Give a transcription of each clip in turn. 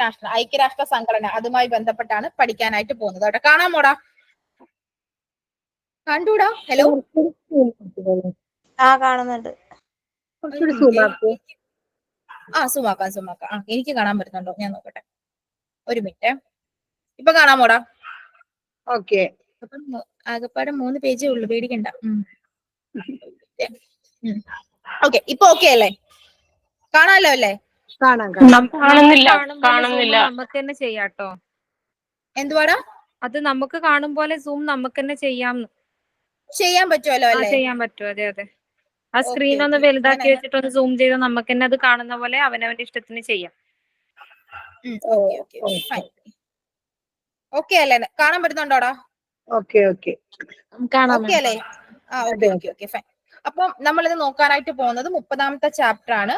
Nation, ഐക്യരാഷ്ട്ര സംഘടന, അതുമായി ബന്ധപ്പെട്ടാണ് പഠിക്കാനായിട്ട് പോകുന്നത് കേട്ടോ. കാണാമോടാ? കണ്ടൂടാ? ഹലോ, കാണുന്നുണ്ട്. സുമാക്കാം. എനിക്ക് കാണാൻ പറ്റുന്നുണ്ടോ? ഞാൻ നോക്കട്ടെ, ഒരു മിനിറ്റ്. ഇപ്പൊ കാണാമോടാ? ഓക്കെ. അപ്പം ആകെപ്പാടെ 3 പേജേ ഉള്ളു, പേടിക്കണ്ട. ഓക്കെ, ഇപ്പൊ ഓക്കെ അല്ലേ? കാണാലോ അല്ലേ? കാണുന്നില്ല. നമുക്ക് തന്നെ ചെയ്യാട്ടോ. എന്തുവാടാ? അത് നമുക്ക് കാണും പോലെ സൂം നമുക്ക് തന്നെ ചെയ്യാൻ പറ്റുമല്ലോ അല്ലേ? ചെയ്യാൻ പറ്റും. അതെ. ആ സ്ക്രീൻ ഒന്ന് വലുതാക്കി വെച്ചിട്ട് ഒന്ന് സൂം ചെയ്ത് നമുക്ക് തന്നെ അത് കാണുന്ന പോലെ അവനവന്റെ ഇഷ്ടത്തിന് ചെയ്യാം. ഓക്കെ അല്ലേ? കാണാൻ പറ്റുന്നുണ്ടോടാ? ഓക്കെ അല്ലേ? Okay fine. അപ്പം നമ്മളിത് നോക്കാനായിട്ട് പോകുന്നത് 30ാമത്തെ ചാപ്റ്റർ ആണ്,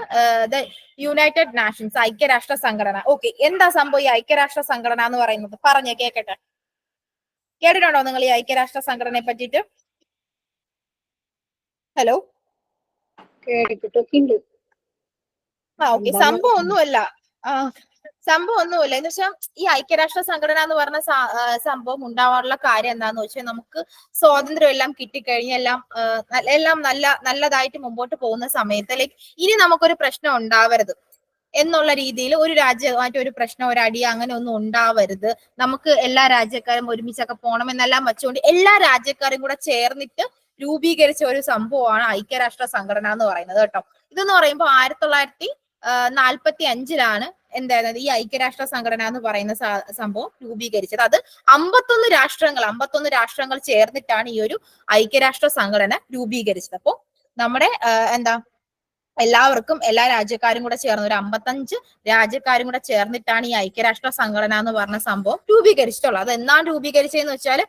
യുണൈറ്റഡ് നാഷൻസ്, ഐക്യരാഷ്ട്ര സംഘടന. ഓക്കെ, എന്താ സംഭവം ഈ ഐക്യരാഷ്ട്ര സംഘടന എന്ന് പറയുന്നത്? പറഞ്ഞേ കേക്കട്ടെ. കേട്ടിട്ടുണ്ടോ നിങ്ങൾ ഈ ഐക്യരാഷ്ട്ര സംഘടനയെ പറ്റിയിട്ട്? ഹലോ, കേട്ടിട്ടൊക്കെ. ഓക്കെ. സംഭവം ഒന്നുമല്ല എന്ന് വെച്ചാൽ ഈ ഐക്യരാഷ്ട്ര സംഘടന എന്ന് പറഞ്ഞ സംഭവം ഉണ്ടാവാനുള്ള കാര്യം എന്താന്ന് വെച്ചാൽ, നമുക്ക് സ്വാതന്ത്ര്യം എല്ലാം കിട്ടിക്കഴിഞ്ഞ എല്ലാം നല്ലതായിട്ട് മുമ്പോട്ട് പോകുന്ന സമയത്ത് ലൈക്ക് ഇനി നമുക്കൊരു പ്രശ്നം ഉണ്ടാവരുത് എന്നുള്ള രീതിയിൽ, ഒരു രാജ്യമായിട്ട് ഒരു പ്രശ്നം, ഒരു അടി അങ്ങനെ ഒന്നും ഉണ്ടാവരുത്, നമുക്ക് എല്ലാ രാജ്യക്കാരും ഒരുമിച്ചൊക്കെ പോകണം എന്നെല്ലാം വെച്ചുകൊണ്ട് എല്ലാ രാജ്യക്കാരും കൂടെ ചേർന്നിട്ട് രൂപീകരിച്ച ഒരു സംഭവമാണ് ഐക്യരാഷ്ട്ര സംഘടന എന്ന് പറയുന്നത് കേട്ടോ. ഇതെന്ന് പറയുമ്പോൾ 1945 എന്തായിരുന്നത് ഈ ഐക്യരാഷ്ട്ര സംഘടന എന്ന് പറയുന്ന സംഭവം രൂപീകരിച്ചത്. അത് 51 രാഷ്ട്രങ്ങൾ ചേർന്നിട്ടാണ് ഈ ഒരു ഐക്യരാഷ്ട്ര സംഘടന രൂപീകരിച്ചത്. അപ്പൊ നമ്മുടെ എല്ലാവർക്കും, എല്ലാ രാജ്യക്കാരും കൂടെ ചേർന്ന്, ഒരു 55 രാജ്യക്കാരും കൂടെ ചേർന്നിട്ടാണ് ഈ ഐക്യരാഷ്ട്ര സംഘടന എന്ന് പറഞ്ഞ സംഭവം രൂപീകരിച്ചിട്ടുള്ളത്. അത് എന്നാണ് രൂപീകരിച്ചതെന്ന് വെച്ചാൽ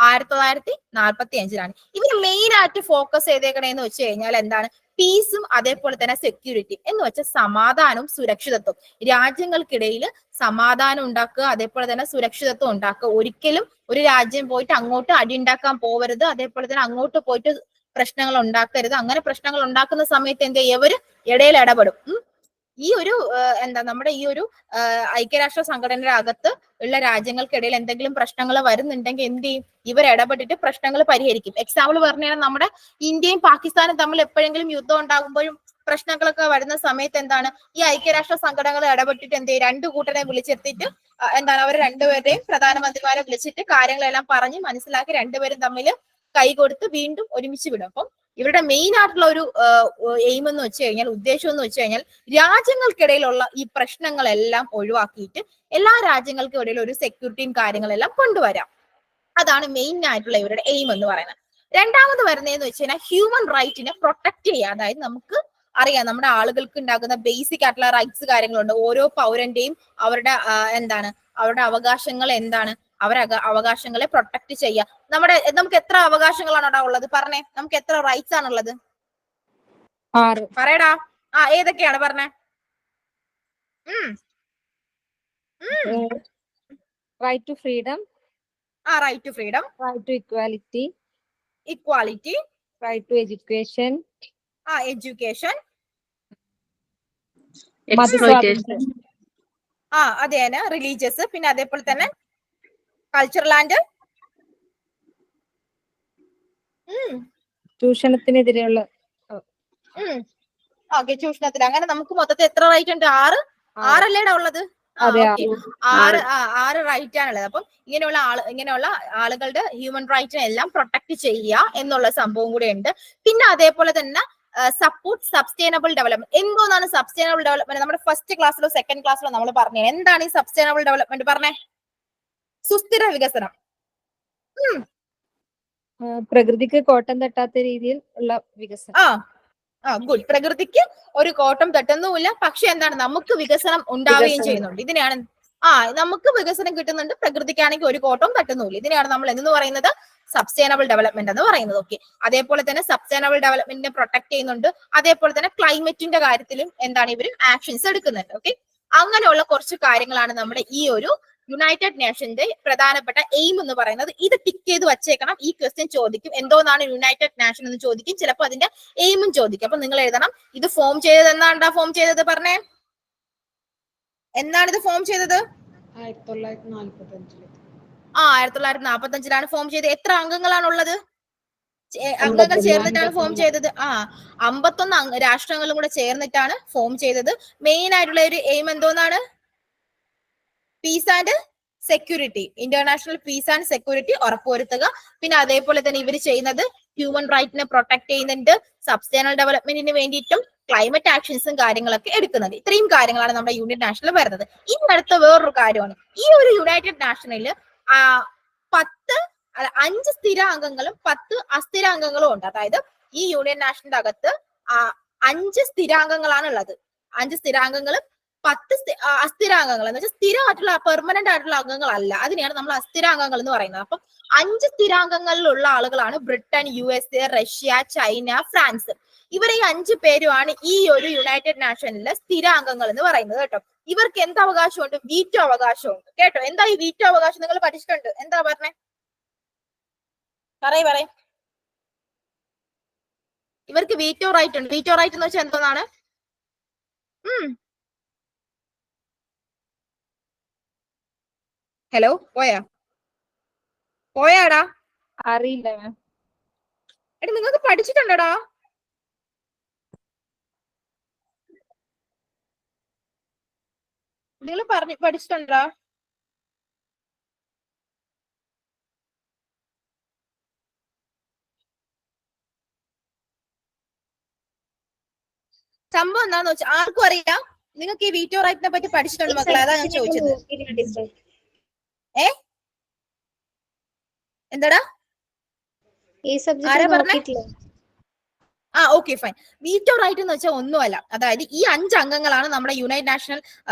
1945. ഇവര് മെയിൻ ആയിട്ട് ഫോക്കസ് ചെയ്തേക്കണേന്ന് വെച്ച് കഴിഞ്ഞാൽ എന്താണ്? പീസും അതേപോലെ തന്നെ സെക്യൂരിറ്റി എന്ന് വെച്ചാൽ സമാധാനവും സുരക്ഷിതത്വം. രാജ്യങ്ങൾക്കിടയിൽ സമാധാനം ഉണ്ടാക്കുക, അതേപോലെ തന്നെ സുരക്ഷിതത്വം ഉണ്ടാക്കുക. ഒരിക്കലും ഒരു രാജ്യം പോയിട്ട് അങ്ങോട്ട് അടി ഉണ്ടാക്കാൻ പോവരുത്, അതേപോലെ തന്നെ അങ്ങോട്ട് പോയിട്ട് പ്രശ്നങ്ങൾ ഉണ്ടാക്കരുത്. അങ്ങനെ പ്രശ്നങ്ങൾ ഉണ്ടാക്കുന്ന സമയത്ത് എന്ത് ചെയ്യും? ഇവര് ഇടയിൽ ഇടപെടും. ഈ ഒരു നമ്മുടെ ഈ ഒരു ഐക്യരാഷ്ട്ര സംഘടനയുടെ അകത്ത് ഉള്ള രാജ്യങ്ങൾക്കിടയിൽ എന്തെങ്കിലും പ്രശ്നങ്ങൾ വരുന്നുണ്ടെങ്കിൽ എന്ത് ചെയ്യും? ഇവർ ഇടപെട്ടിട്ട് പ്രശ്നങ്ങൾ പരിഹരിക്കും. എക്സാമ്പിൾ പറഞ്ഞു കഴിഞ്ഞാൽ, നമ്മുടെ ഇന്ത്യയും പാകിസ്ഥാനും തമ്മിൽ എപ്പോഴെങ്കിലും യുദ്ധം ഉണ്ടാകുമ്പോഴും പ്രശ്നങ്ങളൊക്കെ വരുന്ന സമയത്ത് എന്താണ് ഈ ഐക്യരാഷ്ട്ര സംഘടനകൾ ഇടപെട്ടിട്ട് എന്ത് ചെയ്യും? 2 കൂട്ടരെ വിളിച്ചെത്തിയിട്ട് അവർ രണ്ടുപേരുടെയും പ്രധാനമന്ത്രിമാരെ വിളിച്ചിട്ട് കാര്യങ്ങളെല്ലാം പറഞ്ഞ് മനസ്സിലാക്കി രണ്ടുപേരും തമ്മിൽ കൈ കൊടുത്ത് വീണ്ടും ഒരുമിച്ച് വിടും. അപ്പം ഇവരുടെ മെയിൻ ആയിട്ടുള്ള ഒരു എയിം എന്ന് വെച്ച് കഴിഞ്ഞാൽ, ഉദ്ദേശം എന്ന് വെച്ച് കഴിഞ്ഞാൽ, രാജ്യങ്ങൾക്കിടയിലുള്ള ഈ പ്രശ്നങ്ങളെല്ലാം ഒഴിവാക്കിയിട്ട് എല്ലാ രാജ്യങ്ങൾക്കും ഇടയിൽ ഒരു സെക്യൂരിറ്റിയും കാര്യങ്ങളെല്ലാം കൊണ്ടുവരാം. അതാണ് മെയിൻ ആയിട്ടുള്ള ഇവരുടെ എയിം എന്ന് പറയുന്നത്. രണ്ടാമത് വരുന്നതെന്ന് വെച്ച് കഴിഞ്ഞാൽ, ഹ്യൂമൻ റൈറ്റിനെ പ്രൊട്ടക്ട് ചെയ്യുക. അതായത് നമുക്ക് അറിയാം, നമ്മുടെ ആളുകൾക്ക് ഉണ്ടാകുന്ന ബേസിക് ആയിട്ടുള്ള റൈറ്റ്സ് കാര്യങ്ങളുണ്ട്. ഓരോ പൗരന്റെയും അവരുടെ അവരുടെ അവകാശങ്ങൾ എന്താണ്, അവകാശങ്ങളെ പ്രൊട്ടക്ട് ചെയ്യുക. നമുക്ക് എത്ര അവകാശങ്ങളാണ് അവിടെ ഉള്ളത്? പറഞ്ഞേ, നമുക്ക് എത്ര റൈറ്റ്സ് ആണുള്ളത്? 6. പറയടാ. ഏതൊക്കെയാണ് പറഞ്ഞേ? Right to freedom, right to freedom, right to equality, right to education, education, അതെ തന്നെ, റിലീജിയസ്, പിന്നെ അതേപോലെ തന്നെ കൾച്ചറൽ ആൻഡ് ചൂഷണത്തിനെതിരെയുള്ള ചൂഷണത്തിന്. അങ്ങനെ നമുക്ക് മൊത്തത്തിൽ എത്ര റൈറ്റ് ഉണ്ട്? 6 അല്ലേടാ ഉള്ളത്? 6 റൈറ്റ് ആണുള്ളത്. അപ്പം ഇങ്ങനെയുള്ള ആളുകളുടെ ഹ്യൂമൻ റൈറ്റിനെ എല്ലാം പ്രൊട്ടക്ട് ചെയ്യുക എന്നുള്ള സംഭവം കൂടെ ഉണ്ട്. പിന്നെ അതേപോലെ തന്നെ സപ്പോർട്ട് സസ്റ്റൈനബിൾ ഡെവലപ്മെന്റ്. എന്തോന്നാണ് സസ്റ്റൈനബിൾ ഡെവലപ്മെന്റ്? നമ്മുടെ ഫസ്റ്റ് ക്ലാസ്സിലോ സെക്കൻഡ് ക്ലാസ്സിലോ നമ്മൾ പറഞ്ഞു. എന്താണ് ഈ സസ്റ്റൈനബിൾ ഡെവലപ്മെന്റ്? പറഞ്ഞേ. സുസ്ഥിര വികസനം. പ്രകൃതിക്ക് കോട്ടം തട്ടാത്ത രീതിയിൽ ഉള്ള വികസനം. ഗുഡ്. പ്രകൃതിക്ക് ഒരു കോട്ടം തട്ടുന്നുമില്ല, പക്ഷെ എന്താണ്, നമുക്ക് വികസനം ഉണ്ടാവുകയും ചെയ്യുന്നുണ്ട്. ഇതിനെയാണ് നമുക്ക് വികസനം കിട്ടുന്നുണ്ട്, പ്രകൃതിക്കാണെങ്കിൽ ഒരു കോട്ടം തട്ടുന്നുമില്ല. ഇതിനെയാണ് നമ്മൾ എന്ന് പറയുന്നത് സസ്റ്റൈനബിൾ ഡെവലപ്മെന്റ് എന്ന് പറയുന്നത്. ഓക്കെ. അതേപോലെ തന്നെ സസ്റ്റൈനബിൾ ഡെവലപ്മെന്റിനെ പ്രൊട്ടക്ട് ചെയ്യുന്നുണ്ട്. അതേപോലെ തന്നെ ക്ലൈമറ്റിന്റെ കാര്യത്തിലും എന്താണ് ഇവർ ആക്ഷൻസ് എടുക്കുന്നുണ്ട്. ഓക്കെ. അങ്ങനെയുള്ള കുറച്ച് കാര്യങ്ങളാണ് നമ്മുടെ ഈ ഒരു യുണൈറ്റഡ് നേഷന്റെ പ്രധാനപ്പെട്ട എയിം എന്ന് പറയുന്നത്. ഇത് ടിക്ക് ചെയ്ത് വച്ചേക്കണം. ഈ ക്വസ്റ്റ്യൻ ചോദിക്കും. എന്തോന്നാണ് യുണൈറ്റഡ് നാഷൻ എന്ന് ചോദിക്കും, ചിലപ്പോൾ അതിന്റെ എയിമും ചോദിക്കും. അപ്പൊ നിങ്ങൾ എഴുതണം. ഇത് ഫോം ചെയ്തത് എന്നാണ്ടാ ഫോം ചെയ്തത്? പറഞ്ഞേ. എന്നാണ് ഇത് ഫോം ചെയ്തത്? 1945. 1945 ഫോം ചെയ്തത്. എത്ര അംഗങ്ങളാണ് ഉള്ളത്? അംഗങ്ങൾ ചേർന്നിട്ടാണ് ഫോം ചെയ്തത്. 51 രാഷ്ട്രങ്ങളും കൂടെ ചേർന്നിട്ടാണ് ഫോം ചെയ്തത്. മെയിൻ ആയിട്ടുള്ള ഒരു എയിം എന്തോന്നാണ്? Peace and security, international peace and security ഉറപ്പുവരുത്തുക. പിന്നെ അതേപോലെ തന്നെ ഇവർ ചെയ്യുന്നത് ഹ്യൂമൻ റൈറ്റിനെ പ്രൊട്ടക്ട് ചെയ്യുന്നുണ്ട്, സസ്റ്റൈനബിൾ ഡെവലപ്മെന്റിന് വേണ്ടിയിട്ടും ക്ലൈമറ്റ് ആക്ഷൻസും കാര്യങ്ങളൊക്കെ എടുക്കുന്നത്. ഇത്രയും കാര്യങ്ങളാണ് നമ്മുടെ യൂണിയൻ നാഷണൽ വരുന്നത്. ഇനി അടുത്ത വേറൊരു കാര്യമാണ്, ഈ ഒരു യുണൈറ്റഡ് നാഷണലില് 5 സ്ഥിര അംഗങ്ങളും 10 അസ്ഥിര അംഗങ്ങളും ഉണ്ട്. അതായത് ഈ യൂണിയൻ നാഷണലിന്റെ അകത്ത് 5 സ്ഥിരാംഗങ്ങളാണ് ഉള്ളത്. 5 സ്ഥിരാംഗങ്ങളും 10 അസ്ഥിരാംഗങ്ങൾ എന്ന് വെച്ചാൽ സ്ഥിരമായിട്ടുള്ള പെർമനന്റ് ആയിട്ടുള്ള അംഗങ്ങളല്ല, അതിനെയാണ് നമ്മൾ അസ്ഥിരാംഗങ്ങൾ എന്ന് പറയുന്നത്. അപ്പം 5 സ്ഥിരാംഗങ്ങളിലുള്ള ആളുകളാണ് Britain, USA, Russia, China, France. ഇവർ ഈ 5 പേരുമാണ് ഈ ഒരു യുണൈറ്റഡ് നാഷണലിലെ സ്ഥിരാംഗങ്ങൾ എന്ന് പറയുന്നത് കേട്ടോ. ഇവർക്ക് എന്ത് അവകാശമുണ്ട്? വീറ്റോ അവകാശമുണ്ട് കേട്ടോ. എന്താ ഈ വീറ്റോ അവകാശം? നിങ്ങൾ പഠിച്ചിട്ടുണ്ട്. എന്താ പറഞ്ഞേ? പറയ്. ഇവർക്ക് വീറ്റോ റൈറ്റ് ഉണ്ട്. വീറ്റോ റൈറ്റ് എന്ന് വെച്ചാൽ എന്തോന്നാണ്? ഹലോ, പോയാടാ? അറിയില്ല മാം. എടാ നിങ്ങൾക്ക് പഠിച്ചിട്ടുണ്ടടാ? നിങ്ങൾ പഠിച്ചിട്ടുണ്ടോ? സംഭവം എന്താന്ന് വെച്ചാൽ ആർക്കും അറിയാം. നിങ്ങൾക്ക് ഈ വീറ്റോ റൈറ്റിനെ പറ്റി പഠിച്ചിട്ടുണ്ട് മക്കളെ? അതാ ഞാൻ ചോദിച്ചത്. എന്താടാ? ആരാ പറഞ്ഞേ? Okay fine. വീറ്റോ റൈറ്റ് എന്ന് വെച്ചാൽ ഒന്നുമല്ല. അതായത് ഈ 5 അംഗങ്ങളാണ് നമ്മുടെ യുണൈറ്റഡ് നാഷണൽ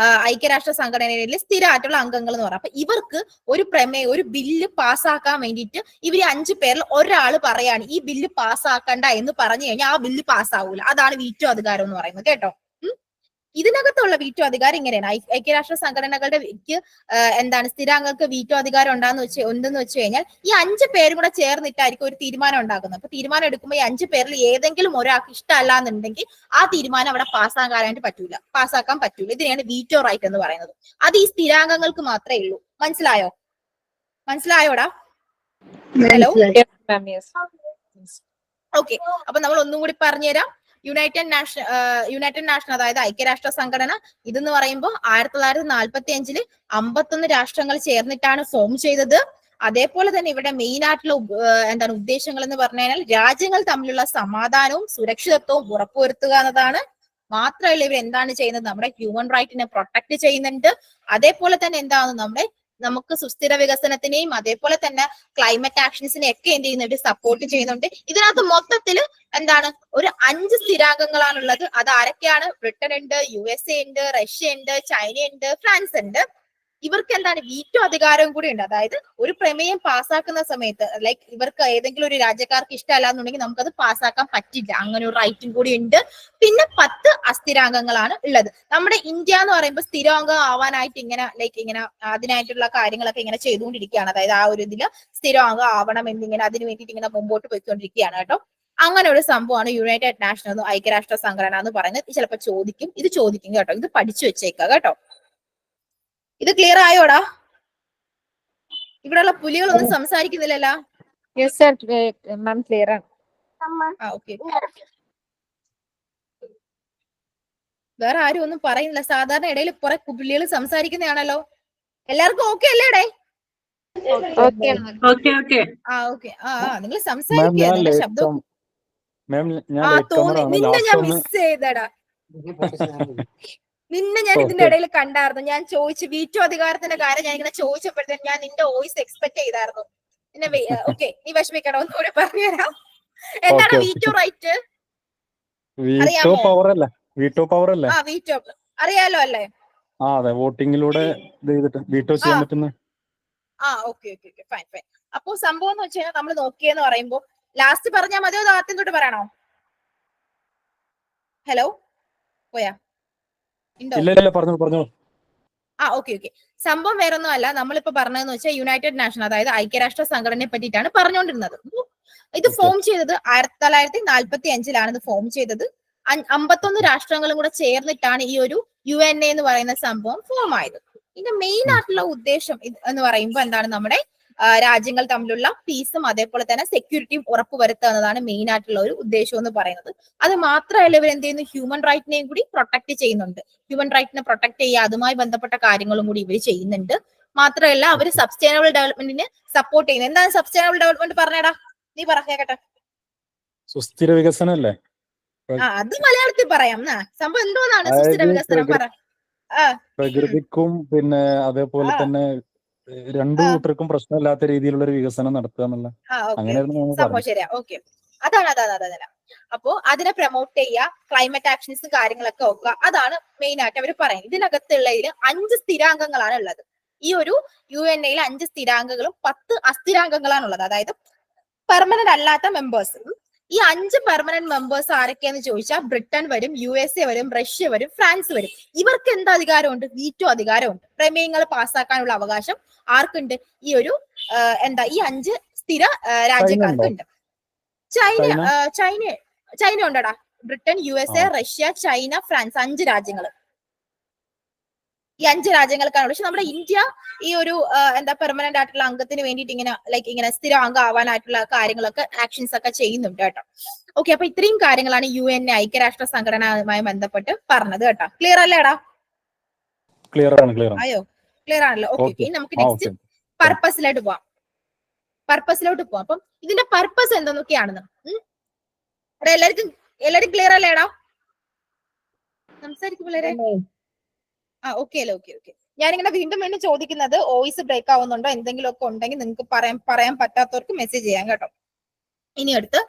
ഐക്യരാഷ്ട്ര സംഘടനയിലെ സ്ഥിരമായിട്ടുള്ള അംഗങ്ങൾ എന്ന് പറയുന്നത്. അപ്പൊ ഇവർക്ക് ഒരു പ്രമേയം, ഒരു ബില്ല് പാസ്സാക്കാൻ വേണ്ടിയിട്ട് ഇവർ 5 പേരിൽ ഒരാൾ പറയാണ് ഈ ബില്ല് പാസ്സാക്കണ്ട എന്ന് പറഞ്ഞു കഴിഞ്ഞാൽ ആ ബില്ല് പാസ്സാവൂല. അതാണ് വീറ്റോ അധികാരം എന്ന് പറയുന്നത് കേട്ടോ. ഇതിനകത്തുള്ള വീറ്റോ അധികാരം ഇങ്ങനെയാണ്. ഐക്യരാഷ്ട്ര സംഘടനകളുടെ എന്താണ് സ്ഥിരാംഗങ്ങൾക്ക് വീറ്റോ അധികാരം ഉണ്ടെന്ന് വെച്ച് കഴിഞ്ഞാൽ ഈ 5 പേരും കൂടെ ചേർന്നിട്ടായിരിക്കും ഒരു തീരുമാനം ഉണ്ടാക്കുന്നത്. അപ്പൊ തീരുമാനം എടുക്കുമ്പോൾ ഈ 5 പേരിൽ ഏതെങ്കിലും ഒരാൾക്ക് ഇഷ്ടമല്ല എന്നുണ്ടെങ്കിൽ ആ തീരുമാനം അവിടെ പാസ്സാക്കാൻ പറ്റൂല. ഇതിനെയാണ് വീറ്റോ റൈറ്റ് എന്ന് പറയുന്നത്. അത് ഈ സ്ഥിരാംഗങ്ങൾക്ക് മാത്രമേ ഉള്ളൂ. മനസ്സിലായോടാ? Hello, okay. അപ്പൊ നമ്മൾ ഒന്നും കൂടി പറഞ്ഞുതരാം. യുണൈറ്റഡ് നാഷൻ അതായത് ഐക്യരാഷ്ട്ര സംഘടന ഇതെന്ന് പറയുമ്പോൾ 1945 51 രാഷ്ട്രങ്ങൾ ചേർന്നിട്ടാണ് ഫോം ചെയ്തത്. അതേപോലെ തന്നെ ഇവിടെ മെയിൻ ആയിട്ടുള്ള ഉദ്ദേശങ്ങൾ എന്ന് പറഞ്ഞു കഴിഞ്ഞാൽ രാജ്യങ്ങൾ തമ്മിലുള്ള സമാധാനവും സുരക്ഷിതത്വവും ഉറപ്പുവരുത്തുക എന്നതാണ്. മാത്രമല്ല ഇവർ എന്താണ് ചെയ്യുന്നത്? നമ്മുടെ ഹ്യൂമൻ റൈറ്റിനെ പ്രൊട്ടക്ട് ചെയ്യുന്നുണ്ട്. അതേപോലെ തന്നെ നമുക്ക് സുസ്ഥിര വികസനത്തിനെയും അതേപോലെ തന്നെ ക്ലൈമറ്റ് ആക്ഷൻസിനെ ഒക്കെ എന്ത് ചെയ്യുന്നുണ്ട്? സപ്പോർട്ട് ചെയ്യുന്നുണ്ട്. ഇതിനകത്ത് മൊത്തത്തിൽ ഒരു 5 സ്ഥിരാംഗങ്ങളാണുള്ളത്. അത് ആരൊക്കെയാണ്? ബ്രിട്ടൻ ഉണ്ട്, USA ഉണ്ട്, റഷ്യ ഉണ്ട്, ചൈന ഉണ്ട്, ഫ്രാൻസ് ഉണ്ട്. ഇവർക്ക് വീറ്റോ അധികാരവും കൂടി ഉണ്ട്. അതായത് ഒരു പ്രമേയം പാസ്സാക്കുന്ന സമയത്ത് ഇവർക്ക് ഏതെങ്കിലും ഒരു രാജ്യക്കാർക്ക് ഇഷ്ടമല്ല എന്നുണ്ടെങ്കിൽ നമുക്കത് പാസ്സാക്കാൻ പറ്റില്ല. അങ്ങനെ ഒരു റൈറ്റും കൂടി ഉണ്ട്. പിന്നെ 10 അസ്ഥിരാംഗങ്ങളാണ് ഉള്ളത്. നമ്മുടെ ഇന്ത്യ എന്ന് പറയുമ്പോൾ സ്ഥിരാംഗം ആവാനായിട്ട് ഇങ്ങനെ അതിനായിട്ടുള്ള കാര്യങ്ങളൊക്കെ ഇങ്ങനെ ചെയ്തുകൊണ്ടിരിക്കുകയാണ്. അതായത് ആ ഒരു ഇതില് സ്ഥിരാംഗം ആവണം എന്നിങ്ങനെ അതിന് വേണ്ടിയിട്ട് ഇങ്ങനെ മുമ്പോട്ട് പോയിക്കൊണ്ടിരിക്കുകയാണ് കേട്ടോ. അങ്ങനെ ഒരു സംഭവമാണ് യുണൈറ്റഡ് നാഷണൽ ഐക്യരാഷ്ട്ര സംഘടന എന്ന് പറയുന്നത്. ചിലപ്പോൾ ചോദിക്കും കേട്ടോ. ഇത് പഠിച്ചു വെച്ചേക്കാം കേട്ടോ. ഇത് ക്ലിയർ ആയോടാ? ഇവിടെയുള്ള പുലികളൊന്നും സംസാരിക്കുന്നില്ലല്ലോ. വേറെ ആരും ഒന്നും പറയുന്നില്ല. സാധാരണ ഇടയിൽ കുറെ പുലികൾ സംസാരിക്കുന്നതാണല്ലോ. എല്ലാവർക്കും ഓക്കെ അല്ലേടേ? നിങ്ങൾ സംസാരിക്കുക. ശബ്ദം നിന്നെ ഞാൻ മിസ് ചെയ്തടാ. നിന്നെ ഞാൻ ഇതിന്റെ ഇടയിൽ കണ്ടായിരുന്നു. ഞാൻ ചോദിച്ചു വീറ്റോ അധികാരത്തിന്റെ കാര്യം ഞാൻ ഇങ്ങനെ ചോദിച്ചപ്പോഴത്തേന് ഞാൻ നിന്റെ വോയിസ് എക്സ്പെക്ട് ചെയ്തായിരുന്നു. പിന്നെ ഓക്കെ, നീ വിഷമിക്കണം, ഒന്നുകൂടെ പറഞ്ഞുതരാം. എന്താണ് വീറ്റോ റൈറ്റ്? വീറ്റോ പവർ അല്ലേ? വീറ്റോ അറിയാലോ അല്ലേ? വോട്ടിങ്ങിലൂടെ വീറ്റോ ചെയ്യാൻ പറ്റുന്ന. ഓക്കെ. ഫൈൻ. അപ്പൊ സംഭവം എന്ന് വെച്ച് കഴിഞ്ഞാൽ നമ്മൾ നോക്കിയെന്ന് പറയുമ്പോ ലാസ്റ്റ് പറഞ്ഞാൽ മതിയോ? ആദ്യം തൊട്ട് പറയണോ? ഹലോ, പോയാ? പറഞ്ഞോ. ഓക്കെ. സംഭവം വേറൊന്നും അല്ല. നമ്മളിപ്പോ പറഞ്ഞതെന്ന് വെച്ചാൽ യുണൈറ്റഡ് നാഷൻ അതായത് ഐക്യരാഷ്ട്ര സംഘടനയെ പറ്റിയിട്ടാണ് പറഞ്ഞുകൊണ്ടിരുന്നത്. ഇത് ഫോം ചെയ്തത് 1945 ഇത് ഫോം ചെയ്തത്. 51 രാഷ്ട്രങ്ങളും കൂടെ ചേർന്നിട്ടാണ് ഈ ഒരു UNA എന്ന് പറയുന്ന സംഭവം ഫോം ആയത്. ഇതിന്റെ മെയിൻ ആയിട്ടുള്ള ഉദ്ദേശം എന്ന് പറയുമ്പോൾ എന്താണ്, നമ്മുടെ രാജ്യങ്ങൾ തമ്മിലുള്ള പീസും അതേപോലെ തന്നെ സെക്യൂരിറ്റിയും ഉറപ്പുവരുത്തുക എന്നതാണ് മെയിൻ ആയിട്ടുള്ള ഒരു ഉദ്ദേശം എന്ന് പറയുന്നത്. അത് മാത്രമല്ല ഇവർ എന്ത് ചെയ്യുന്നു, ഹ്യൂമൻ റൈറ്റിനെയും കൂടി പ്രൊട്ടക്ട് ചെയ്യുന്നുണ്ട്. ഹ്യൂമൻ റൈറ്റിനെ പ്രൊട്ടക്ട് ചെയ്യുക, അതുമായി ബന്ധപ്പെട്ട കാര്യങ്ങളും കൂടി ഇവർ ചെയ്യുന്നുണ്ട്. മാത്രമല്ല അവർ സസ്റ്റൈനബിൾ ഡെവലപ്മെന്റിന് സപ്പോർട്ട് ചെയ്യുന്നു. എന്താണ് സസ്റ്റൈനബിൾ ഡെവലപ്മെന്റ്? പറഞ്ഞേടാ, നീ പറ കേക്കട്ടെ. സുസ്ഥിര വികസനം അല്ലേ? അത് മലയാളത്തിൽ പറയാം. സംഭവം എന്തോന്നാണ് സുസ്ഥിര വികസനം? പറ. പ്രകൃതിക്കും പിന്നെ അതേപോലെ തന്നെ രണ്ടു കൂട്ടർക്കും പ്രശ്നമില്ലാത്ത രീതിയിലുള്ള ഒരു വികസനം നടത്തുക എന്നുള്ള സംഭവം ശരിയാ. ഓക്കെ, അതാണ്. അപ്പോ അതിനെ പ്രൊമോട്ട് ചെയ്യുക, ക്ലൈമറ്റ് ആക്ഷൻസും കാര്യങ്ങളൊക്കെ നോക്കുക, അതാണ് മെയിൻ ആയിട്ട് അവർ പറയുന്നത്. ഇതിനകത്തുള്ളതിൽ 5 സ്ഥിരാംഗങ്ങളാണ് ഉള്ളത്. ഈ ഒരു UNA-യിൽ 5 സ്ഥിരാംഗങ്ങളും 10 അസ്ഥിരാംഗങ്ങളാണ് ഉള്ളത്. അതായത് പെർമനന്റ് അല്ലാത്ത മെമ്പേഴ്സ്. ഈ 5 പെർമനന്റ് മെമ്പേഴ്സ് ആരൊക്കെയാന്ന് ചോദിച്ചാൽ ബ്രിട്ടൻ വരും, USA വരും, റഷ്യ വരും, ഫ്രാൻസ് വരും. ഇവർക്ക് എന്ത് അധികാരമുണ്ട്? വീറ്റോ അധികാരമുണ്ട്. പ്രമേയങ്ങൾ പാസ്സാക്കാനുള്ള അവകാശം ആർക്കുണ്ട്? ഈ ഒരു ഈ 5 സ്ഥിര രാജ്യക്കാർക്കുണ്ട്. ചൈന ഉണ്ടടാ. Britain, USA, Russia, China, France, 5 രാജ്യങ്ങൾ. ഈ 5 രാജ്യങ്ങൾക്കാണ്. പക്ഷെ നമ്മുടെ ഇന്ത്യ ഈ ഒരു പെർമനന്റ് ആയിട്ടുള്ള അംഗത്തിന് വേണ്ടിയിട്ട് ഇങ്ങനെ സ്ഥിര അംഗം ആവാനായിട്ടുള്ള കാര്യങ്ങളൊക്കെ ആക്ഷൻസ് ഒക്കെ ചെയ്യുന്നുണ്ട് കേട്ടോ. ഓക്കെ, അപ്പൊ ഇത്രയും കാര്യങ്ങളാണ് UNA ഐക്യരാഷ്ട്ര സംഘടനയുമായി ബന്ധപ്പെട്ട് പറഞ്ഞത് കേട്ടോ. ക്ലിയർ അല്ലേടാ? അയ്യോ, ക്ലിയർ ആണല്ലോ. ഓക്കെ, നമുക്ക് നെക്സ്റ്റ് പർപ്പസിലോട്ട് പോവാം. അപ്പം ഇതിന്റെ പർപ്പസ് എന്തൊക്കെയാണെന്ന് എല്ലാരും ക്ലിയർ അല്ലേടാ? സംസാരിക്കും പിള്ളേരെ? ഓക്കെ. ഞാനിങ്ങനെ വീണ്ടും ചോദിക്കുന്നത് വോയിസ് ബ്രേക്ക് ആവുന്നുണ്ടോ, എന്തെങ്കിലും ഒക്കെ ഉണ്ടെങ്കിൽ നിങ്ങൾക്ക് പറയാൻ പറ്റാത്തവർക്ക് മെസ്സേജ് ചെയ്യാം കേട്ടോ. ഇനി അടുത്ത്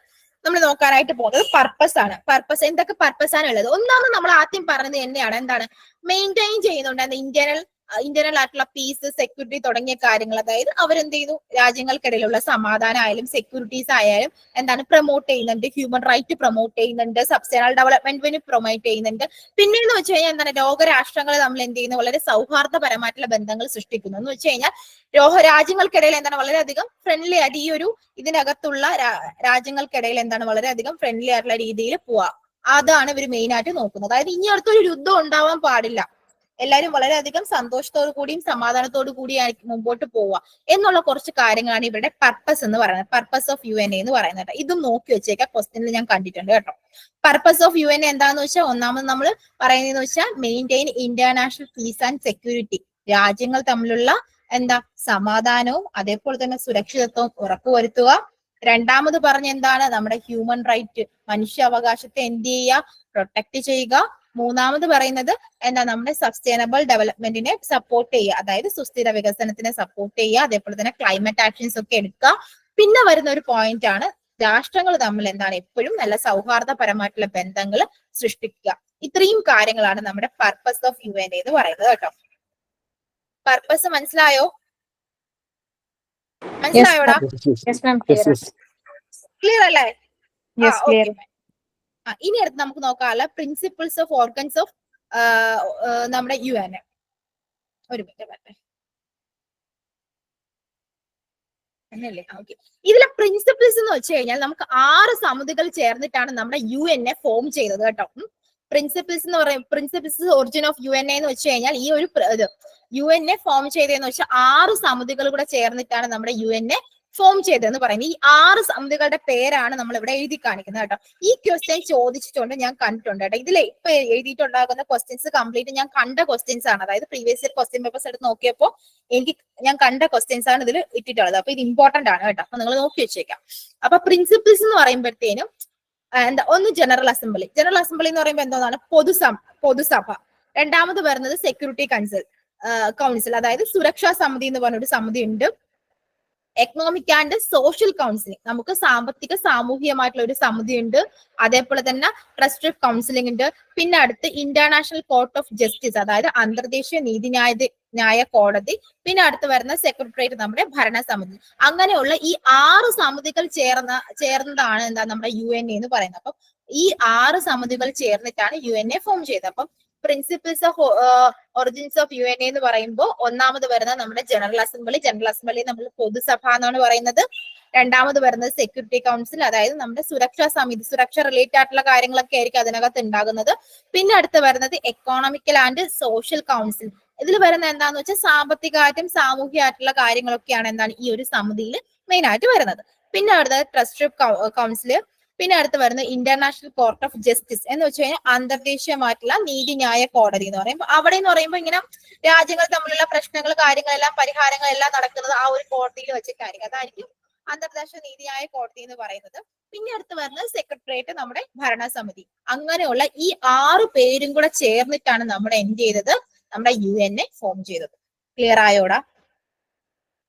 നമ്മൾ നോക്കാനായിട്ട് പോകുന്നത് പർപ്പസ് ആണ്. പർപ്പസ് എന്തൊക്കെ പർപ്പസ് ആണ് ഉള്ളത്? ഒന്നാമത് നമ്മൾ ആദ്യം പറഞ്ഞത് തന്നെയാണ്, എന്താണ്, മെയിൻറ്റെയിൻ ചെയ്യുന്നുണ്ട് ഇന്റേണൽ ആയിട്ടുള്ള പീസ്, സെക്യൂരിറ്റി തുടങ്ങിയ കാര്യങ്ങൾ. അതായത് അവരെന്ത് ചെയ്യുന്നു, രാജ്യങ്ങൾക്കിടയിലുള്ള സമാധാനം ആയാലും സെക്യൂരിറ്റീസ് ആയാലും പ്രൊമോട്ട് ചെയ്യുന്നുണ്ട്. ഹ്യൂമൻ റൈറ്റ് പ്രൊമോട്ട് ചെയ്യുന്നുണ്ട്. സസ്റ്റൈനബിൾ ഡെവലപ്മെന്റിന് പ്രൊമോട്ട് ചെയ്യുന്നുണ്ട്. പിന്നെയെന്ന് വെച്ച് കഴിഞ്ഞാൽ ലോകരാഷ്ട്രങ്ങൾ തമ്മിൽ എന്ത് ചെയ്യുന്നു, വളരെ സൗഹാർദ്ദപരമായിട്ടുള്ള ബന്ധങ്ങൾ സൃഷ്ടിക്കുന്നു. എന്ന് വെച്ച് കഴിഞ്ഞാൽ രാജ്യങ്ങൾക്കിടയിൽ വളരെയധികം ഫ്രണ്ട്ലി ആയിട്ട് ഈ ഒരു ഇതിനകത്തുള്ള രാജ്യങ്ങൾക്കിടയിൽ വളരെയധികം ഫ്രണ്ട്ലി ആയിട്ടുള്ള രീതിയിൽ പോവാ. അതാണ് ഇവർ മെയിൻ ആയിട്ട് നോക്കുന്നത്. അതായത് ഇനി അടുത്തൊരു യുദ്ധം ഉണ്ടാവാൻ പാടില്ല, എല്ലാവരും വളരെയധികം സന്തോഷത്തോടു കൂടിയും സമാധാനത്തോടു കൂടിയും മുമ്പോട്ട് പോവുക എന്നുള്ള കുറച്ച് കാര്യങ്ങളാണ് ഇവരുടെ പർപ്പസ് എന്ന് പറയുന്നത്. പർപ്പസ് ഓഫ് UNA എന്ന് പറയുന്നത്. ഇതും നോക്കി വെച്ചേക്കാം, ക്വസ്റ്റ്യനിൽ ഞാൻ കണ്ടിട്ടുണ്ട് കേട്ടോ. പർപ്പസ് ഓഫ് UNA എന്താന്ന് വെച്ചാൽ, ഒന്നാമത് നമ്മൾ പറയുന്നതെന്ന് വെച്ചാൽ maintain international peace and security. രാജ്യങ്ങൾ തമ്മിലുള്ള സമാധാനവും അതേപോലെ തന്നെ സുരക്ഷിതത്വവും ഉറപ്പുവരുത്തുക. രണ്ടാമത് പറഞ്ഞ നമ്മുടെ ഹ്യൂമൻ റൈറ്റ്, മനുഷ്യാവകാശത്തെ എന്ത് ചെയ്യുക, പ്രൊട്ടക്ട് ചെയ്യുക. മൂന്നാമത് പറയുന്നത് നമ്മുടെ സസ്റ്റൈനബിൾ ഡെവലപ്മെന്റിനെ സപ്പോർട്ട് ചെയ്യുക, അതായത് സുസ്ഥിര വികസനത്തിനെ സപ്പോർട്ട് ചെയ്യുക. അതേപോലെ തന്നെ ക്ലൈമറ്റ് ആക്ഷൻസ് ഒക്കെ എടുക്കുക. പിന്നെ വരുന്ന ഒരു പോയിന്റ് ആണ്, രാഷ്ട്രങ്ങൾ തമ്മിൽ എപ്പോഴും നല്ല സൗഹാർദ്ദപരമായിട്ടുള്ള ബന്ധങ്ങൾ സൃഷ്ടിക്കുക. ഇത്രയും കാര്യങ്ങളാണ് നമ്മുടെ പർപ്പസ് ഓഫ് UNA എന്ന് പറയുന്നത് കേട്ടോ. പർപ്പസ് മനസ്സിലായോടാ? ക്ലിയർ അല്ലേ? ഇനി അടുത്ത് നമുക്ക് നോക്കാനുള്ള പ്രിൻസിപ്പിൾസ് ഓഫ് ഓർഗൻസ് ഓഫ് നമ്മുടെ UNA. ഒരു മിനിറ്റ് എന്നല്ലേ? ഓക്കെ, ഇതിലെ പ്രിൻസിപ്പിൾസ് എന്ന് വെച്ച് കഴിഞ്ഞാൽ നമുക്ക് 6 സമിതികൾ ചേർന്നിട്ടാണ് നമ്മുടെ UNA ഫോം ചെയ്തത് കേട്ടോ. പ്രിൻസിപ്പിൾസ് എന്ന് പറയും, പ്രിൻസിപ്പിൾസ് ഒറിജിൻ ഓഫ് UNA എന്ന് വെച്ച് കഴിഞ്ഞാൽ ഈ ഒരു UNA ഫോം ചെയ്തതെന്ന് വെച്ചാൽ 6 സമിതികൾ കൂടെ ചേർന്നിട്ടാണ് നമ്മുടെ UNA ഫോം ചെയ്തതെന്ന് പറയുന്നത്. ഈ 6 സമിതികളുടെ പേരാണ് നമ്മൾ ഇവിടെ എഴുതി കാണിക്കുന്നത് കേട്ടോ. ഈ ക്വസ്റ്റ്യൻ ചോദിച്ചിട്ടുണ്ട്, ഞാൻ കണ്ടിട്ടുണ്ട് കേട്ടോ. ഇതിൽ ഇപ്പൊ എഴുതിയിട്ടുണ്ടാകുന്ന ക്വസ്റ്റ്യൻസ് കംപ്ലീറ്റ് ഞാൻ കണ്ട ക്വസ്റ്റ്യൻസ് ആണ്. അതായത് പ്രീവിയസ് ഇയർ ക്വസ്റ്റ്യൻ പേപ്പേഴ്സ് എടുത്ത് നോക്കിയപ്പോൾ ഞാൻ കണ്ട ക്വസ്റ്റ്യൻസ് ആണ് ഇതിൽ ഇട്ടിട്ടുള്ളത്. അപ്പൊ ഇത് ഇമ്പോർട്ടന്റ് ആണ് കേട്ടോ. അപ്പൊ നിങ്ങൾ നോക്കി വെച്ചേക്കാം. അപ്പൊ പ്രിൻസിപ്പിൾസ് എന്ന് പറയുമ്പോഴത്തേനും ഒന്ന് ജനറൽ അസംബ്ലി. ജനറൽ അസംബ്ലി എന്ന് പറയുമ്പോൾ എന്താണ്? പൊതുസഭ. രണ്ടാമത് വരുന്നത് സെക്യൂരിറ്റി കൗൺസിൽ, അതായത് സുരക്ഷാ സമിതി എന്ന് പറഞ്ഞൊരു സമിതി ഉണ്ട്. എക്കണോമിക് ആൻഡ് സോഷ്യൽ കൗൺസിലിംഗ്, നമുക്ക് സാമ്പത്തിക സാമൂഹികമായിട്ടുള്ള ഒരു സമിതി ഉണ്ട്. അതേപോലെ തന്നെ ട്രസ്റ്റ് ഓഫ് കൗൺസിലിംഗ് ഉണ്ട്. പിന്നെ അടുത്ത് ഇന്റർനാഷണൽ കോർട്ട് ഓഫ് ജസ്റ്റിസ്, അതായത് അന്തർദേശീയ നീതിന്യായ കോടതി. പിന്നെ അടുത്ത് വരുന്ന സെക്രട്ടേറിയറ്റ്, നമ്മുടെ ഭരണസമിതി. അങ്ങനെയുള്ള ഈ 6 സമിതികൾ ചേർന്നതാണ് നമ്മുടെ UNA എന്ന് പറയുന്നത്. അപ്പം ഈ 6 സമിതികൾ ചേർന്നിട്ടാണ് UNA ഫോം ചെയ്തത്. അപ്പം principles of origins of UNA എന്ന് പറയുമ്പോൾ ഒന്നാമത് വരുന്നത് നമ്മുടെ ജനറൽ അസംബ്ലി. ജനറൽ അസംബ്ലി നമ്മൾ പൊതുസഭ എന്നാണ് പറയുന്നത്. രണ്ടാമത് വരുന്നത് സെക്യൂരിറ്റി കൗൺസിൽ, അതായത് നമ്മുടെ സുരക്ഷാ സമിതി, സുരക്ഷ റിലേറ്റഡ് ആയിട്ടുള്ള കാര്യങ്ങളൊക്കെ ആയിരിക്കും അതിനകത്ത് ഉണ്ടാകുന്നത്. പിന്നെ അടുത്ത് വരുന്നത് എക്കോണമിക്കൽ ആൻഡ് സോഷ്യൽ കൗൺസിൽ. ഇതിൽ വരുന്ന എന്താന്ന് വെച്ചാൽ സാമ്പത്തികമായിട്ടും സാമൂഹികമായിട്ടുള്ള കാര്യങ്ങളൊക്കെയാണ് എന്താണ് ഈ ഒരു സമിതിയിൽ മെയിൻ ആയിട്ട് വരുന്നത്. പിന്നെ അടുത്തത് ട്രസ്റ്റ് കൗൺസില്. പിന്നെ അടുത്ത് വരുന്നത് ഇന്റർനാഷണൽ കോർട്ട് ഓഫ് ജസ്റ്റിസ് എന്ന് വെച്ച് കഴിഞ്ഞാൽ അന്തർദേശീയമായിട്ടുള്ള നീതിന്യായ കോടതി എന്ന് പറയുമ്പോൾ അവിടെ എന്ന് പറയുമ്പോൾ ഇങ്ങനെ രാജ്യങ്ങൾ തമ്മിലുള്ള പ്രശ്നങ്ങൾ, കാര്യങ്ങളെല്ലാം, പരിഹാരങ്ങളെല്ലാം നടക്കുന്നത് ആ ഒരു കോടതിയിൽ വെച്ചിട്ടായിരിക്കും. അതായിരിക്കും അന്തർദേശീയ നീതിന്യായ കോടതി എന്ന് പറയുന്നത്. പിന്നെ അടുത്ത് വരുന്നത് സെക്രട്ടേറിയറ്റ്, നമ്മുടെ ഭരണസമിതി. അങ്ങനെയുള്ള ഈ 6 പേരും കൂടെ ചേർന്നിട്ടാണ് നമ്മുടെ എന്ത് ചെയ്തത്, നമ്മുടെ UN ഫോം ചെയ്തത്. ക്ലിയർ ആയോടാ?